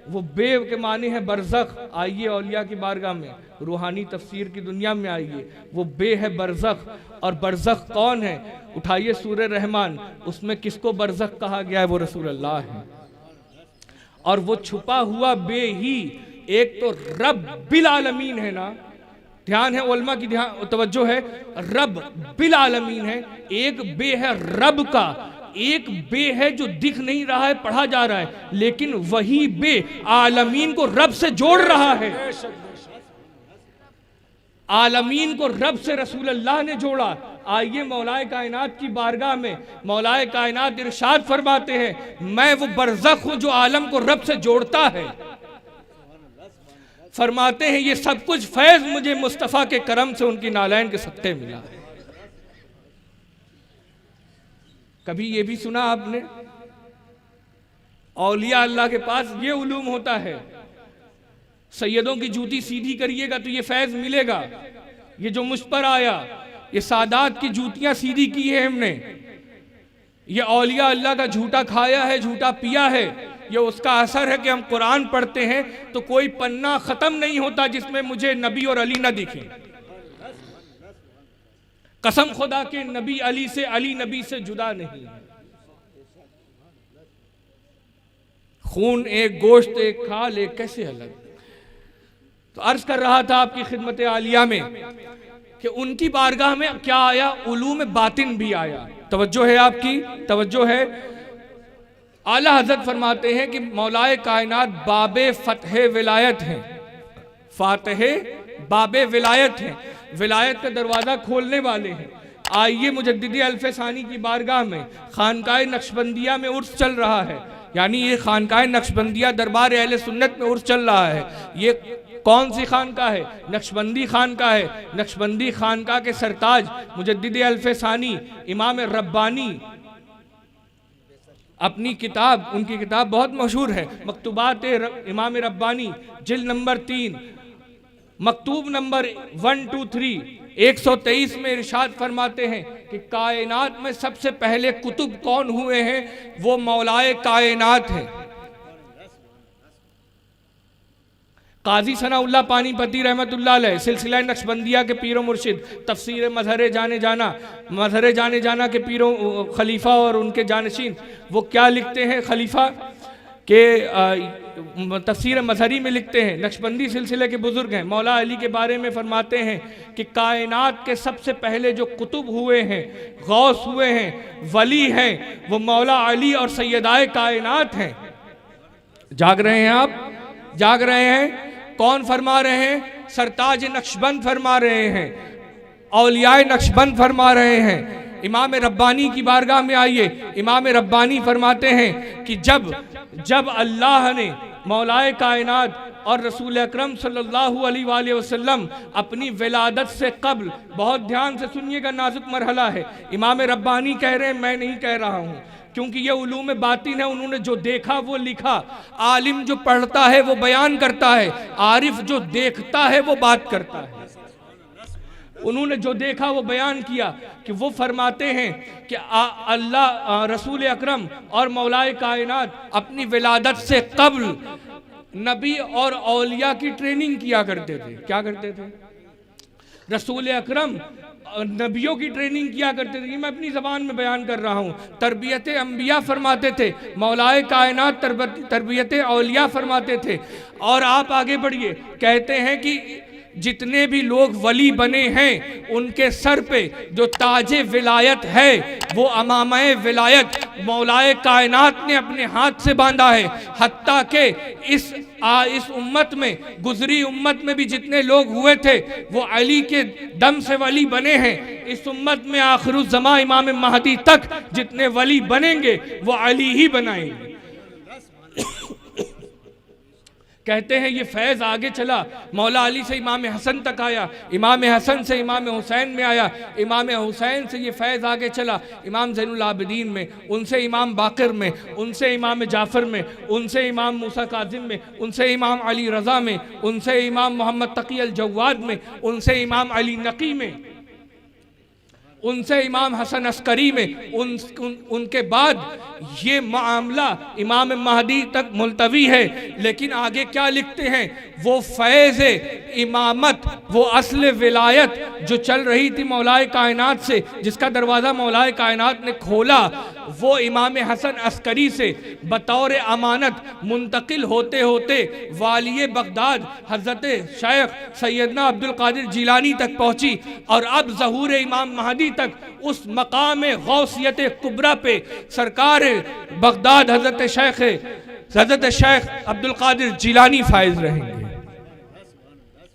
वो बे के माने है बरज़ख। आइए औलिया की बारगाह में, रूहानी तफसीर की दुनिया में आइए, वो बे है बरज़ख। और बरज़ख कौन है? उठाइए सूरह रहमान, उसमें किसको बरज़ख कहा गया है? वो रसूल अल्लाह है। और वो छुपा हुआ बे ही एक तो रब्बिल आलमीन है ना, ध्यान है उलमा की, ध्यान तवज्जो है, रब बिल आलमीन है। एक बे है रब का, एक बे है जो दिख नहीं रहा है, पढ़ा जा रहा है, लेकिन वही बे आलमीन को रब से जोड़ रहा है। आलमीन को रब से रसूल अल्लाह ने जोड़ा। आइए मौलाए कायनात की बारगाह में, मौलाए कायनात इरशाद फरमाते हैं, मैं वो बरज़ख हूं जो आलम को रब से जोड़ता है। फरमाते हैं ये सब कुछ फैज़ मुझे मुस्तफ़ा के करम से उनकी नालैन के सत्ते मिला है। कभी ये भी सुना आपने? औलिया अल्लाह के पास ये उलूम होता है। सैयदों की जूती सीधी करिएगा तो ये फैज़ मिलेगा। ये जो मुझ पर आया, ये सादात की जूतियां सीधी की है हमने। ये औलिया अल्लाह का झूठा खाया है, झूठा पिया है। ये उसका असर है कि हम कुरान पढ़ते हैं तो कोई पन्ना खत्म नहीं होता जिसमें मुझे नबी और अली ना दिखे। कसम खुदा के नबी अली से, अली नबी से जुदा नहीं है। खून एक, गोश्त एक, खाल एक, कैसे अलग। तो अर्ज कर रहा था आपकी खिदमत आलिया में कि उनकी बारगाह में क्या आया? उलूम बातिन भी आया। तवज्जो है आपकी, तवज्जो है। आला हजरत फरमाते हैं कि मौलाए कायनात बाबे फतह विलायत हैं, फातहे बाबे विलायत हैं, विलायत का दरवाज़ा खोलने वाले हैं। आइए मुजद्दिदी अल्फसानी की बारगाह में खानकाए नक्शबंदिया में उर्स चल रहा है, यानी ये खानकाए नक्शबंदिया दरबार अहले सुन्नत में उर्स चल रहा है। ये कौन सी खानका है? नक्शबंदी खानका है। नक्शबंदी खानका के सरताज मुजद्दिदी अल्फसानी इमाम रब्बानी अपनी किताब, उनकी किताब बहुत मशहूर है, मकतूबात इमाम रब्बानी, जिल्द नंबर 3, मकतूब नंबर 123, 123 में इरशाद फरमाते हैं कि कायनात में सबसे पहले कुतुब कौन हुए हैं? वो मौलाए कायनात हैं। काजी सनाउल्लाह पानीपती रहमतुल्लाह अलैह सिलसिला नक्शबंदिया के पीरो मुर्शिद, तफसीर मजहर जाने जाना के पीरो खलीफा और उनके जानशीन, वो क्या लिखते हैं खलीफा के तफसीर मजहरी में लिखते हैं, नक्शबंदी सिलसिले के बुजुर्ग हैं, मौला अली के बारे में फरमाते हैं कि कायनात के सबसे पहले जो कुतुब हुए हैं, गौस हुए हैं, वली हैं, वो मौला अली और सैयदाए कायनात हैं। जाग रहे हैं आप? जाग रहे हैं? कौन फरमा रहे हैं? सरताज नक्शबंद फरमा रहे हैं, औलियाए नक्शबंद फरमा रहे हैं। इमाम रब्बानी की बारगाह में आइए, इमाम रब्बानी फरमाते हैं कि जब अल्लाह ने मौलाए कायनात और रसूल अकरम सल्लल्लाहु अलैहि वसल्लम अपनी विलादत से कब्ल, बहुत ध्यान से सुनिएगा, नाजुक मरहला है, इमाम रब्बानी कह रहे हैं, मैं नहीं कह रहा हूँ, क्योंकि ये उलूम बातिन है, उन्होंने जो देखा वो लिखा। आलिम जो पढ़ता है वो बयान करता है, आरिफ जो देखता है वो बात करता है। उन्होंने जो देखा वो बयान किया कि वो फरमाते हैं कि अल्लाह रसूल अकरम और मौलाए कायनात अपनी विलादत से कब्ल नबी और औलिया की ट्रेनिंग किया करते थे। क्या करते थे? रसूल अकरम नबियों की ट्रेनिंग किया करते थे। मैं अपनी ज़बान में बयान कर रहा हूँ। तरबियत अंबिया फरमाते थे, मौलाए कायनात तरबियत औलिया फरमाते थे। और आप आगे बढ़िए, कहते हैं कि जितने भी लोग वली बने हैं उनके सर पे जो ताजे विलायत है वो अमामाए विलायत मौलाए कायनात ने अपने हाथ से बांधा है। हत्ता के इस उम्मत में, गुजरी उम्मत में भी जितने लोग हुए थे वो अली के दम से वली बने हैं। इस उम्मत में आखिरुज़्ज़मा इमाम महदी तक जितने वली बनेंगे वो अली ही बनाएंगे। कहते हैं ये फैज़ आगे चला, मौला अली से इमाम हसन तक आया, इमाम हसन से इमाम हुसैन में आया, इमाम हुसैन से ये फैज़ आगे चला इमाम ज़ैनुल आबिदीन में, उनसे इमाम बाकर में, उनसे इमाम जाफ़र में, उनसे इमाम मूसा काज़िम में, उनसे इमाम अली रज़ा में, उनसे इमाम मोहम्मद तकी अल जव्वाद में, उनसे इमाम अली नकी में, उनसे इमाम हसन अस्करी में, उनके बाद ये मामला इमाम महदी तक मुलतवी है। लेकिन आगे क्या लिखते हैं? वो फैज़ इमामत, वो असल विलायत जो चल रही थी मौलाए कायनात से, जिसका दरवाज़ा मौलाए कायनात ने खोला, वो इमाम हसन अस्करी से बतौर अमानत मुंतकिल होते होते वाली बगदाद हज़रत शेख सैयदना अब्दुल कादिर जिलानी तक पहुँची। और अब ज़हूर इमाम महदी तक उस मकाम गौसियत कुबरा पे सरकार बगदाद हज़रत शेख अब्दुल कादिर जिलानी फाइज रहेंगे।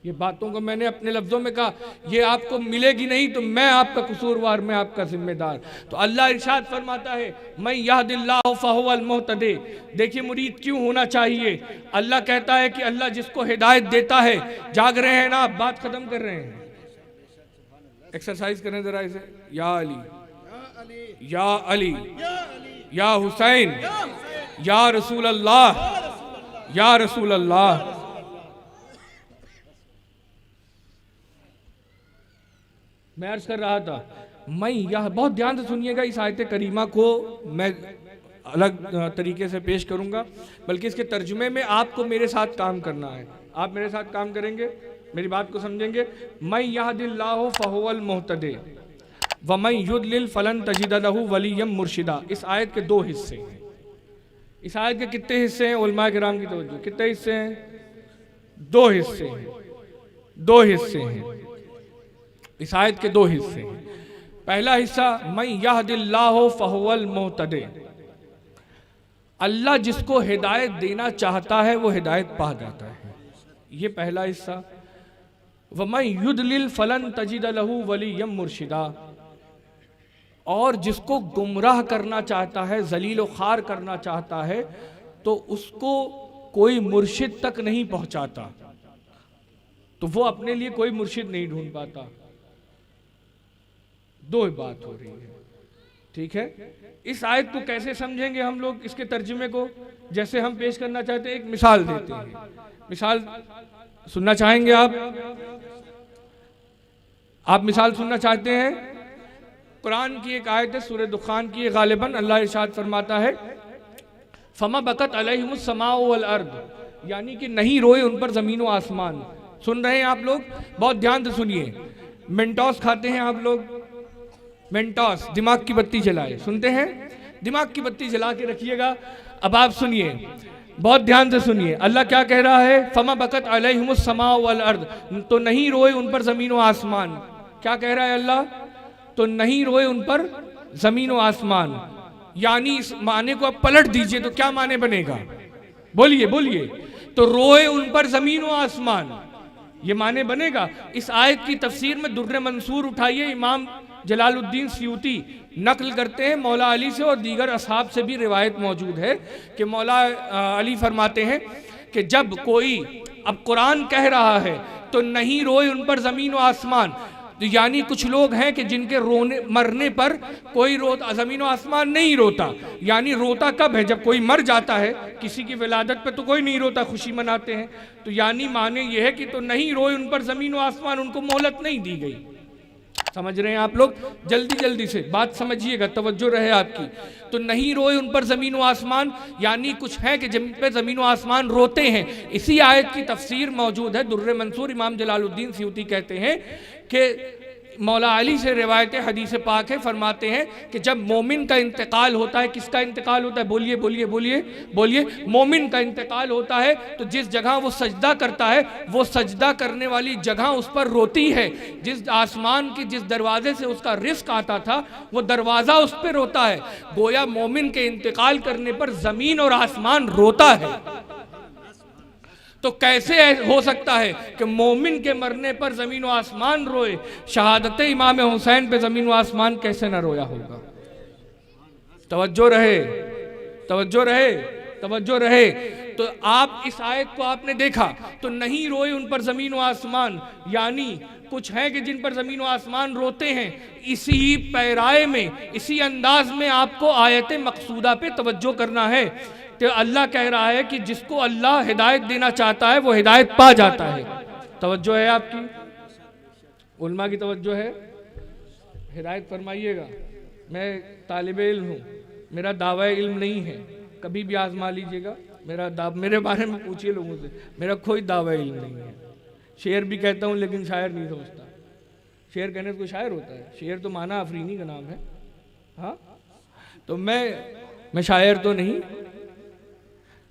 ये बातों को मैंने अपने लफ्ज़ों में कहा, ये आपको मिलेगी नहीं तो मैं आपका कसूरवार, मैं आपका जिम्मेदार। तो अल्लाह इरशाद फरमाता है, मैं यहदिल्लाहु फहुवल मुहतदी। देखिए मुरीद क्यों होना चाहिए। अल्लाह कहता है कि अल्लाह जिसको हिदायत देता है। जाग रहे हैं ना आप? बात खत्म कर रहे हैं, एक्सरसाइज करें जरा इसे। या अली, या अली, या हुसैन, या रसूल अल्लाह, या रसूल अल्लाह। मैं अर्ज कर रहा था, मैं यह बहुत ध्यान से सुनिएगा, इस आयत करीमा को मैं अलग तरीके से पेश करूंगा, बल्कि इसके तर्जुमे में आपको मेरे साथ काम करना है। आप मेरे साथ काम करेंगे, मेरी बात को समझेंगे। मैं यहदिल्लाहु फहुवल मुहतदी व मैं युद्लिल फलन तजिद लहु वलिय्यम मुर्शिदा। इस आयत के दो हिस्से हैं। इस आयत के कितने हिस्से हैं? उलमा किराम की तवज्जो, कितने हिस्से हैं? दो हिस्से हैं। दो हिस्से हैं इस आयत के, दो हिस्से हैं। पहला हिस्सा, मैं यहदिल्लाहु फहुवल मुहतदी, अल्लाह जिसको हिदायत देना चाहता है वो हिदायत पा जाता है, ये पहला हिस्सा। व मैं युद्लिल फलन तजिद लहु वलिय्यम मुर्शिदा, और जिसको गुमराह करना चाहता है, जलील व खार करना चाहता है, तो उसको कोई मुर्शिद तक नहीं पहुंचाता, तो वो अपने लिए कोई मुर्शिद नहीं ढूंढ पाता। दो बात हो रही है, ठीक है। इस आयत को कैसे समझेंगे हम लोग? इसके तर्जुमे को जैसे हम पेश करना चाहते हैं, एक मिसाल देते हैं। मिसाल सुनना चाहेंगे आप? आप मिसाल सुनना चाहते हैं? कुरान की एक आयत है, सूरह दुखान की, गालिबन अल्लाह इरशाद फरमाता है, फमा बकत अलैहिमुस समाउ वल अर्द, यानी कि नहीं रोए उन पर जमीन व आसमान। सुन रहे हैं आप लोग? बहुत ध्यान से सुनिए। मेंटोस खाते हैं आप लोग? मेंटोस, दिमाग की बत्ती जलाए, सुनते हैं? दिमाग की बत्ती जला के रखिएगा। अब आप सुनिए, बहुत ध्यान से सुनिए, अल्लाह क्या कह रहा है? फमा बकत अलैहिमुस समा वल अर्द, तो नहीं रोए उन पर जमीन व आसमान। क्या कह रहा है अल्लाह? तो नहीं रोए उन पर जमीन व आसमान। यानी इस माने को आप पलट दीजिए तो क्या माने बनेगा? बोलिए बोलिए। तो रोए उन पर जमीन व आसमान, ये माने बनेगा। इस आयत की तफसीर में दुर्र मंसूर उठाइए, इमाम जलालुद्दीन सियूती नकल करते हैं मौला अली से और दीगर असहाब से भी रिवायत मौजूद है कि मौला अली फरमाते हैं कि जब कोई, अब कुरान कह रहा है तो नहीं रोए उन पर जमीन व आसमान, तो यानी कुछ लोग हैं कि जिनके रोने मरने पर कोई रोता, जमीन व आसमान नहीं रोता। यानी रोता कब है? जब कोई मर जाता है। किसी की विलादत पे तो कोई नहीं रोता, खुशी मनाते हैं। तो यानी माने ये है कि तो नहीं रोए उन पर जमीन व आसमान, उनको मोहलत नहीं दी गई। समझ रहे हैं आप लोग? जल्दी जल्दी से बात समझिएगा, तवज्जो रहे आपकी। तो नहीं रोए उन पर जमीन व आसमान, यानी कुछ है कि जिन पे जमीन व आसमान रोते हैं। इसी आयत की तफसीर मौजूद है दुर्र मंसूर, इमाम जलालुद्दीन सियूती कहते हैं कि मौला अली से रिवायत हदीस पाक है, फरमाते हैं कि जब मोमिन का इंतकाल होता है, किसका इंतकाल होता है? बोलिए बोलिए बोलिए बोलिए। मोमिन का इंतकाल होता है तो जिस जगह वो सजदा करता है, वो सजदा करने वाली जगह उस पर रोती है। जिस आसमान की जिस दरवाजे से उसका रिस्क आता था, वो दरवाज़ा उस पर रोता है। गोया मोमिन के इंतकाल करने पर ज़मीन और आसमान रोता है। तो कैसे हो सकता है कि मोमिन के मरने पर जमीन व आसमान रोए? शहादत इमाम हुसैन पे जमीन व आसमान कैसे न रोया होगा? तवज्जो रहे, तवज्जो रहे, तवज्जो रहे। तो आप इस आयत को आपने देखा, तो नहीं रोए उन पर जमीन व आसमान, यानी कुछ है कि जिन पर जमीन व आसमान रोते हैं। इसी पैराए में, इसी अंदाज में आपको आयत मकसूदा पे तवज्जो करना है। तो अल्लाह कह रहा है कि जिसको अल्लाह हिदायत देना चाहता है वो हिदायत पा जाता है। तवज्जो है आपकी? उलमा की तवज्जो है? हिदायत फरमाइएगा। मैं तालिब इल्म हूँ, मेरा दावा इल्म नहीं है, कभी भी आजमा लीजिएगा। मेरे बारे में पूछिए लोगों से, मेरा कोई दावा इल्म नहीं है। शेर भी कहता हूँ लेकिन शायर नहीं समझता। शेर कहने से कोई शायर होता है? शेर तो माना अफरीनी का नाम है। हाँ, तो मैं शायर तो नहीं।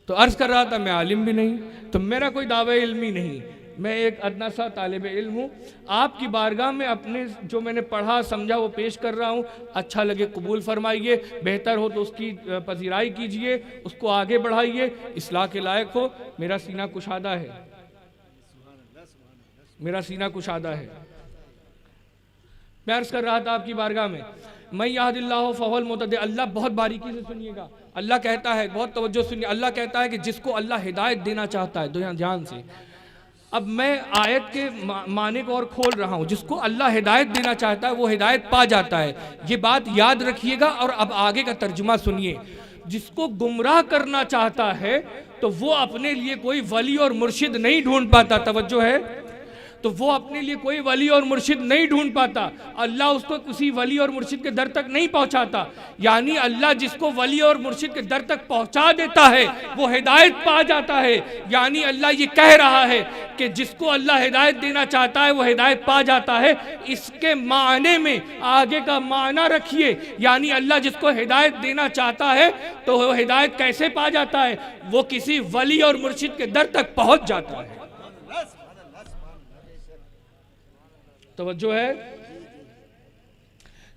तो अर्ज कर रहा था मैं आलिम भी नहीं, तो मेरा कोई दावा इल्मी नहीं। मैं एक अदना सा तालिब इल्म हूँ। आपकी बारगाह में अपने जो मैंने पढ़ा समझा वो पेश कर रहा हूँ। अच्छा लगे कबूल फरमाइए, बेहतर हो तो उसकी पजीराई कीजिए, उसको आगे बढ़ाइए, इस्लाह के लायक हो। मेरा सीना कुशादा है, मेरा सीना कुशादा है। मैं अर्ज कर रहा था आपकी बारगाह में, मैं यादिल्लाह फहुवल मुहतदी। अल्लाह, बहुत बारीकी से सुनिएगा, अल्लाह कहता है, बहुत तवज्जो सुनिए, अल्लाह कहता है कि जिसको अल्लाह हिदायत देना चाहता है, ध्यान से। अब मैं आयत के माने को और खोल रहा हूँ। जिसको अल्लाह हिदायत देना चाहता है वो हिदायत पा जाता है, ये बात याद रखिएगा। और अब आगे का तर्जुमा सुनिए। जिसको गुमराह करना चाहता है तो वो अपने लिए कोई वली और मुर्शिद नहीं ढूंढ पाता। तवज्जो है? तो वो अपने लिए कोई वली और मुर्शिद नहीं ढूंढ पाता। अल्लाह उसको किसी वली और मुर्शिद के दर तक नहीं पहुंचाता। यानी अल्लाह जिसको वली और मुर्शिद के दर तक पहुंचा देता है वो हिदायत पा जाता है। यानी अल्लाह ये कह रहा है कि जिसको अल्लाह हिदायत देना चाहता है वो हिदायत पा जाता है। इसके माने में आगे का माना रखिए, यानी अल्लाह जिसको हिदायत देना चाहता है तो वो हिदायत कैसे पा जाता है? वो किसी वली और मुर्शिद के दर तक पहुंच जाता है। तवज्जो है?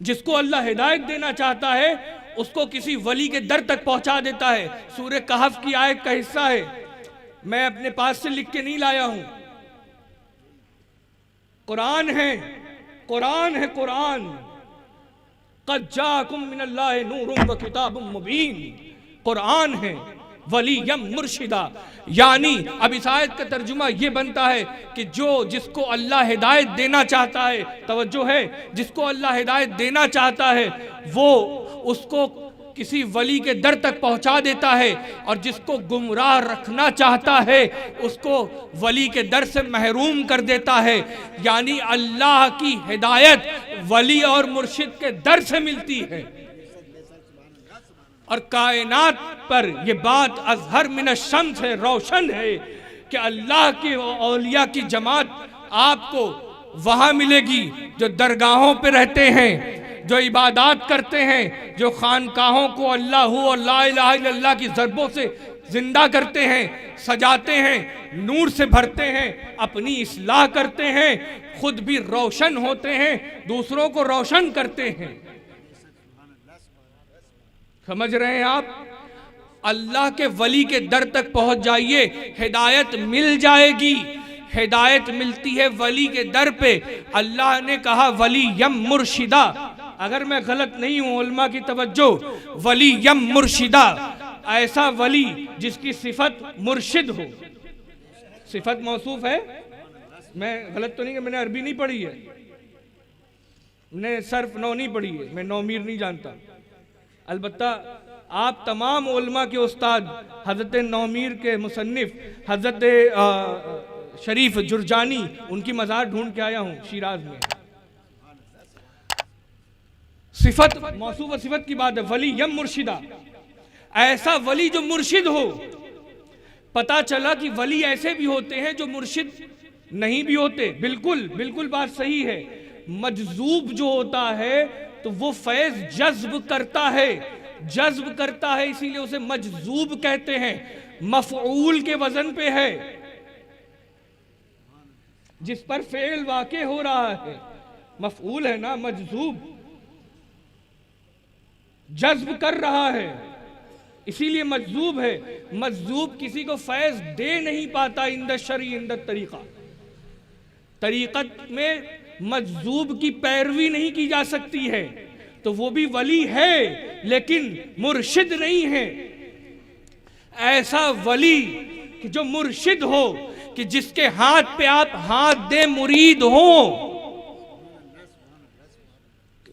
जिसको अल्लाह हिदायत देना चाहता है उसको किसी वली के दर तक पहुंचा देता है। सूरह कहफ की आयत का हिस्सा है, मैं अपने पास से लिख के नहीं लाया हूं, कुरान है, कुरान है, कुरान। क़द जाअकुम मिनल्लाहि नूरुन व किताबुम मुबीन, कुरान है, वलीयम मुर्शिदा। यानी अब इस आयत का तर्जुमा ये बनता है कि जिसको अल्लाह हिदायत देना चाहता है, तवज्जो है, जिसको अल्लाह हिदायत देना चाहता है वो उसको किसी वली के दर तक पहुंचा देता है, और जिसको गुमराह रखना चाहता है उसको वली के दर से महरूम कर देता है। यानी अल्लाह की हिदायत वली और मुर्शिद के दर से मिलती है। और कायनात पर ये बात अज़हर मिन शम्स है, रोशन है कि अल्लाह के औलिया की जमात आपको वहां मिलेगी जो दरगाहों पे रहते हैं, जो इबादत करते हैं, जो खानकाहों को अल्लाह और ला इलाहा इल्लल्लाह की ज़रबों से जिंदा करते हैं, सजाते हैं, नूर से भरते हैं, अपनी इस्लाह करते हैं, खुद भी रोशन होते हैं, दूसरों को रोशन करते हैं। समझ रहे हैं आप? अल्लाह के वली के दर तक पहुंच जाइए, हिदायत मिल जाएगी। हिदायत मिलती है वली के दर पे। अल्लाह ने कहा वली यम मुर्शिदा, अगर मैं गलत नहीं हूं, उलमा की तवज्जो, वली यम मुर्शिदा, ऐसा वली जिसकी सिफत मुर्शिद हो। सिफत मौसूफ है, मैं गलत तो नहीं, मैंने अरबी नहीं पढ़ी है, मैंने सर्फ नौ नहीं पढ़ी है, मैं नौमीर नहीं जानता। अलबत्ता आप तमाम उलमा के उस्ताद हज़रत नौमीर के मुसन्निफ हज़रत शरीफ जुरजानी, उनकी मज़ार ढूंढ के आया हूं शिराज में। सिफत मौसूफ व सिफत की बात है, वली यम मुर्शिदा, ऐसा वली जो मुर्शिद हो। पता चला कि वली ऐसे भी होते हैं जो मुर्शिद नहीं भी होते। बिल्कुल बिल्कुल बात सही है। मजजूब जो होता है तो वो फैज जज्ब करता है, जज्ब करता है, इसीलिए उसे मजजूब कहते हैं। मफऊल के वजन पे है, जिस पर फेल वाक़े हो रहा है, मफऊल है ना, मजजूब, जज्ब कर रहा है, इसीलिए मजजूब है। मजजूब किसी को फैज दे नहीं पाता। इंद शरी इंद तरीका, तरीकत में मजजूब की पैरवी नहीं की जा सकती है, तो वो भी वली है लेकिन मुर्शिद नहीं है। ऐसा वली कि जो मुर्शिद हो, कि जिसके हाथ पे आप हाथ दे मुरीद हो।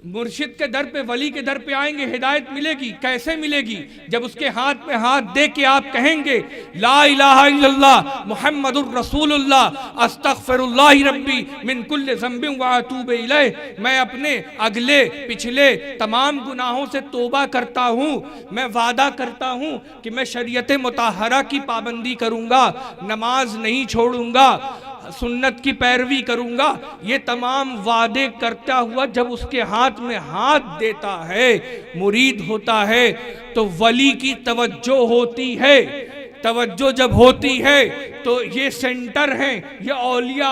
मुर्शिद के दर पे, वली के दर पे आएंगे, हिदायत मिलेगी। कैसे मिलेगी? जब उसके हाथ में हाथ दे के आप कहेंगे ला इलाहा इल्लल्लाह मुहम्मदुर रसूलुल्लाह अस्तगफिरुल्लाह रब्बी मिन कुल्लि ज़ंबिन व अतूबु इलैह, मैं अपने अगले पिछले तमाम गुनाहों से तौबा करता हूँ, मैं वादा करता हूँ कि मैं शरीयत मुताहरा की पाबंदी करूँगा, नमाज नहीं छोड़ूंगा, सुन्नत की पैरवी करूंगा। ये तमाम वादे करता हुआ जब उसके हाथ में हाथ देता है, मुरीद होता है, तो वली की तवज्जो होती है। तवज्जो जब होती है तो ये सेंटर हैं, ये औलिया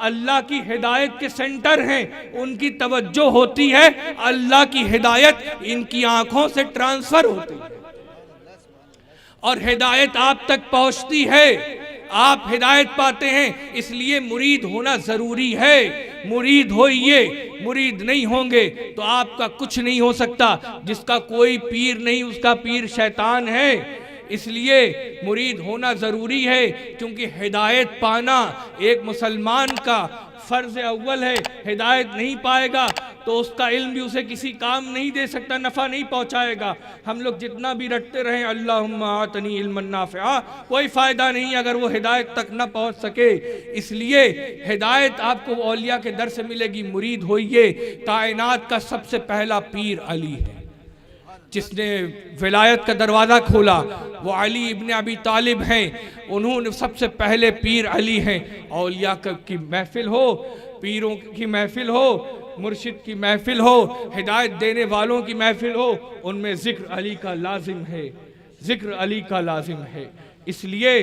अल्लाह की हिदायत के सेंटर हैं। उनकी तवज्जो होती है, अल्लाह की हिदायत इनकी आंखों से ट्रांसफर होती है और हिदायत आप तक पहुंचती है, आप हिदायत पाते हैं। इसलिए मुरीद होना जरूरी है। मुरीद होइए, मुरीद नहीं होंगे तो आपका कुछ नहीं हो सकता। जिसका कोई पीर नहीं उसका पीर शैतान है। इसलिए मुरीद होना जरूरी है, क्योंकि हिदायत पाना एक मुसलमान का फर्ज अव्वल है। हिदायत नहीं पाएगा तो उसका इल्म भी उसे किसी काम नहीं दे सकता, नफ़ा नहीं पहुंचाएगा। हम लोग जितना भी रटते रहें अल्लाहुम्मा आतनी इल्मन नाफ़िआ, कोई फ़ायदा नहीं अगर वो हिदायत तक न पहुंच सके। इसलिए हिदायत आपको औलिया के दर से मिलेगी। मुरीद होइए। कायनात का सबसे पहला पीर अली है, जिसने विलायत का दरवाज़ा खोला, वो अली इब्न अबी तालिब हैं। उन्होंने सबसे पहले पीर अली हैं। औलिया की महफिल हो, पीरों की महफिल हो, मुर्शिद की महफिल हो, हिदायत देने वालों की महफिल हो, उनमें ज़िक्र अली का लाजिम है, ज़िक्र अली का लाजिम है। इसलिए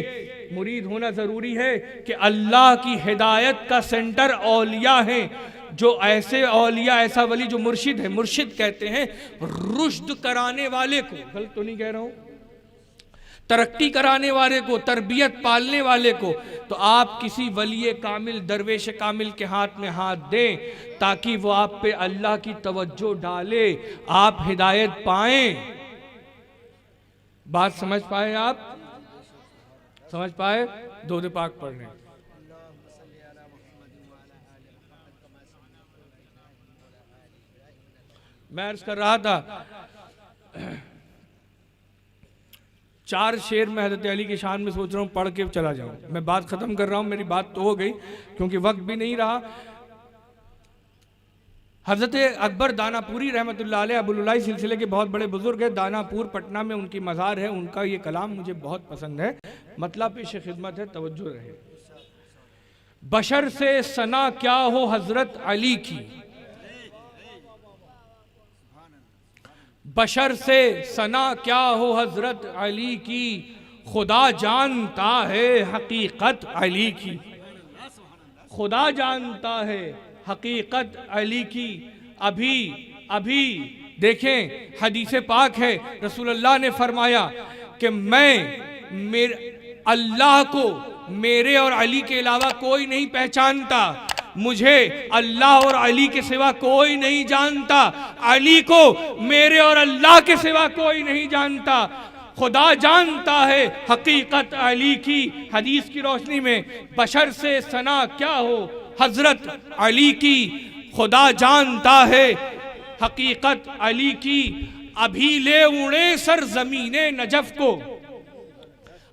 मुरीद होना ज़रूरी है कि अल्लाह की हिदायत का सेंटर औलिया हैं। जो ऐसे औलिया, ऐसा वली जो मुर्शिद है, मुर्शिद कहते हैं रुश्द कराने वाले को, गलत तो नहीं कह रहा हूं, तरक्की कराने वाले को, तरबियत पालने वाले को। तो आप किसी वली कामिल, दरवेश कामिल के हाथ में हाथ दें ताकि वो आप पे अल्लाह की तवज्जो डाले, आप हिदायत पाएं। बात समझ पाए? आप समझ पाए? दो पाक पढ़ने। मैं अर्ज कर रहा था, 4 शेर में हज़रत अली की शान में सोच रहा हूँ पढ़ के चला जाऊँ। मैं बात ख़त्म कर रहा हूँ, मेरी बात तो हो गई क्योंकि वक्त भी नहीं रहा। हज़रत अकबर दानापुरी रहमतुल्लाह अलैह अबुलुलाई सिलसिले के बहुत बड़े बुजुर्ग हैं। दानापुर पटना में उनकी मज़ार है। उनका ये कलाम मुझे बहुत पसंद है। मतलब पेश खिदमत है, तवज्जो रहे। बशर से सना क्या हो हजरत अली की, बशर से सना क्या हो हजरत अली की, खुदा जानता है हकीकत अली की, खुदा जानता है हकीकत अली की। अभी अभी देखें हदीस पाक है, रसूलुल्लाह ने फरमाया कि मैं मेरे अल्लाह को मेरे और अली के अलावा कोई नहीं पहचानता, मुझे अल्लाह और अली के सिवा कोई नहीं जानता, अली को मेरे और अल्लाह के सिवा कोई नहीं जानता, खुदा जानता है हकीकत अली की। हदीस की रोशनी में बशर से सना क्या हो हजरत अली की, खुदा जानता है हकीकत अली की। अभी ले उड़े सर ज़मीने नजफ को,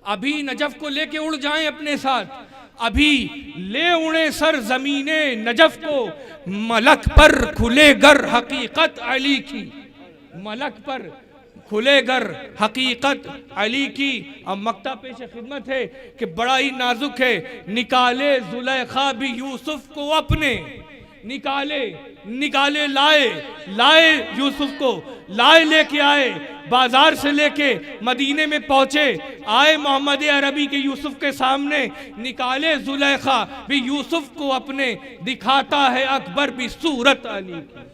अभी नजफ को लेके उड़ जाएं अपने साथ, अभी ले उड़े सर ज़मीने नजफ को, मलक पर खुले गर हकीकत अली की, मलक पर खुले घर हकीकत अली की। अब मक्ता पेश खिदमत है कि बड़ा ही नाजुक है। निकाले जुलेखा भी यूसुफ को अपने, निकाले निकाले लाए लाए यूसुफ को, लाए लेके आए बाजार से लेके मदीने में पहुंचे, आए मोहम्मद अरबी के यूसुफ के सामने, निकाले जुलेखा भी यूसुफ को अपने, दिखाता है अकबर भी सूरत अली की।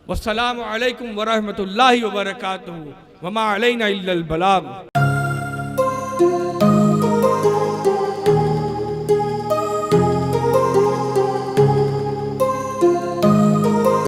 वस्सलामु अलैकुम वरहमतुल्लाहि वबरकातुहू वमा अलैना इल्लल बलाग।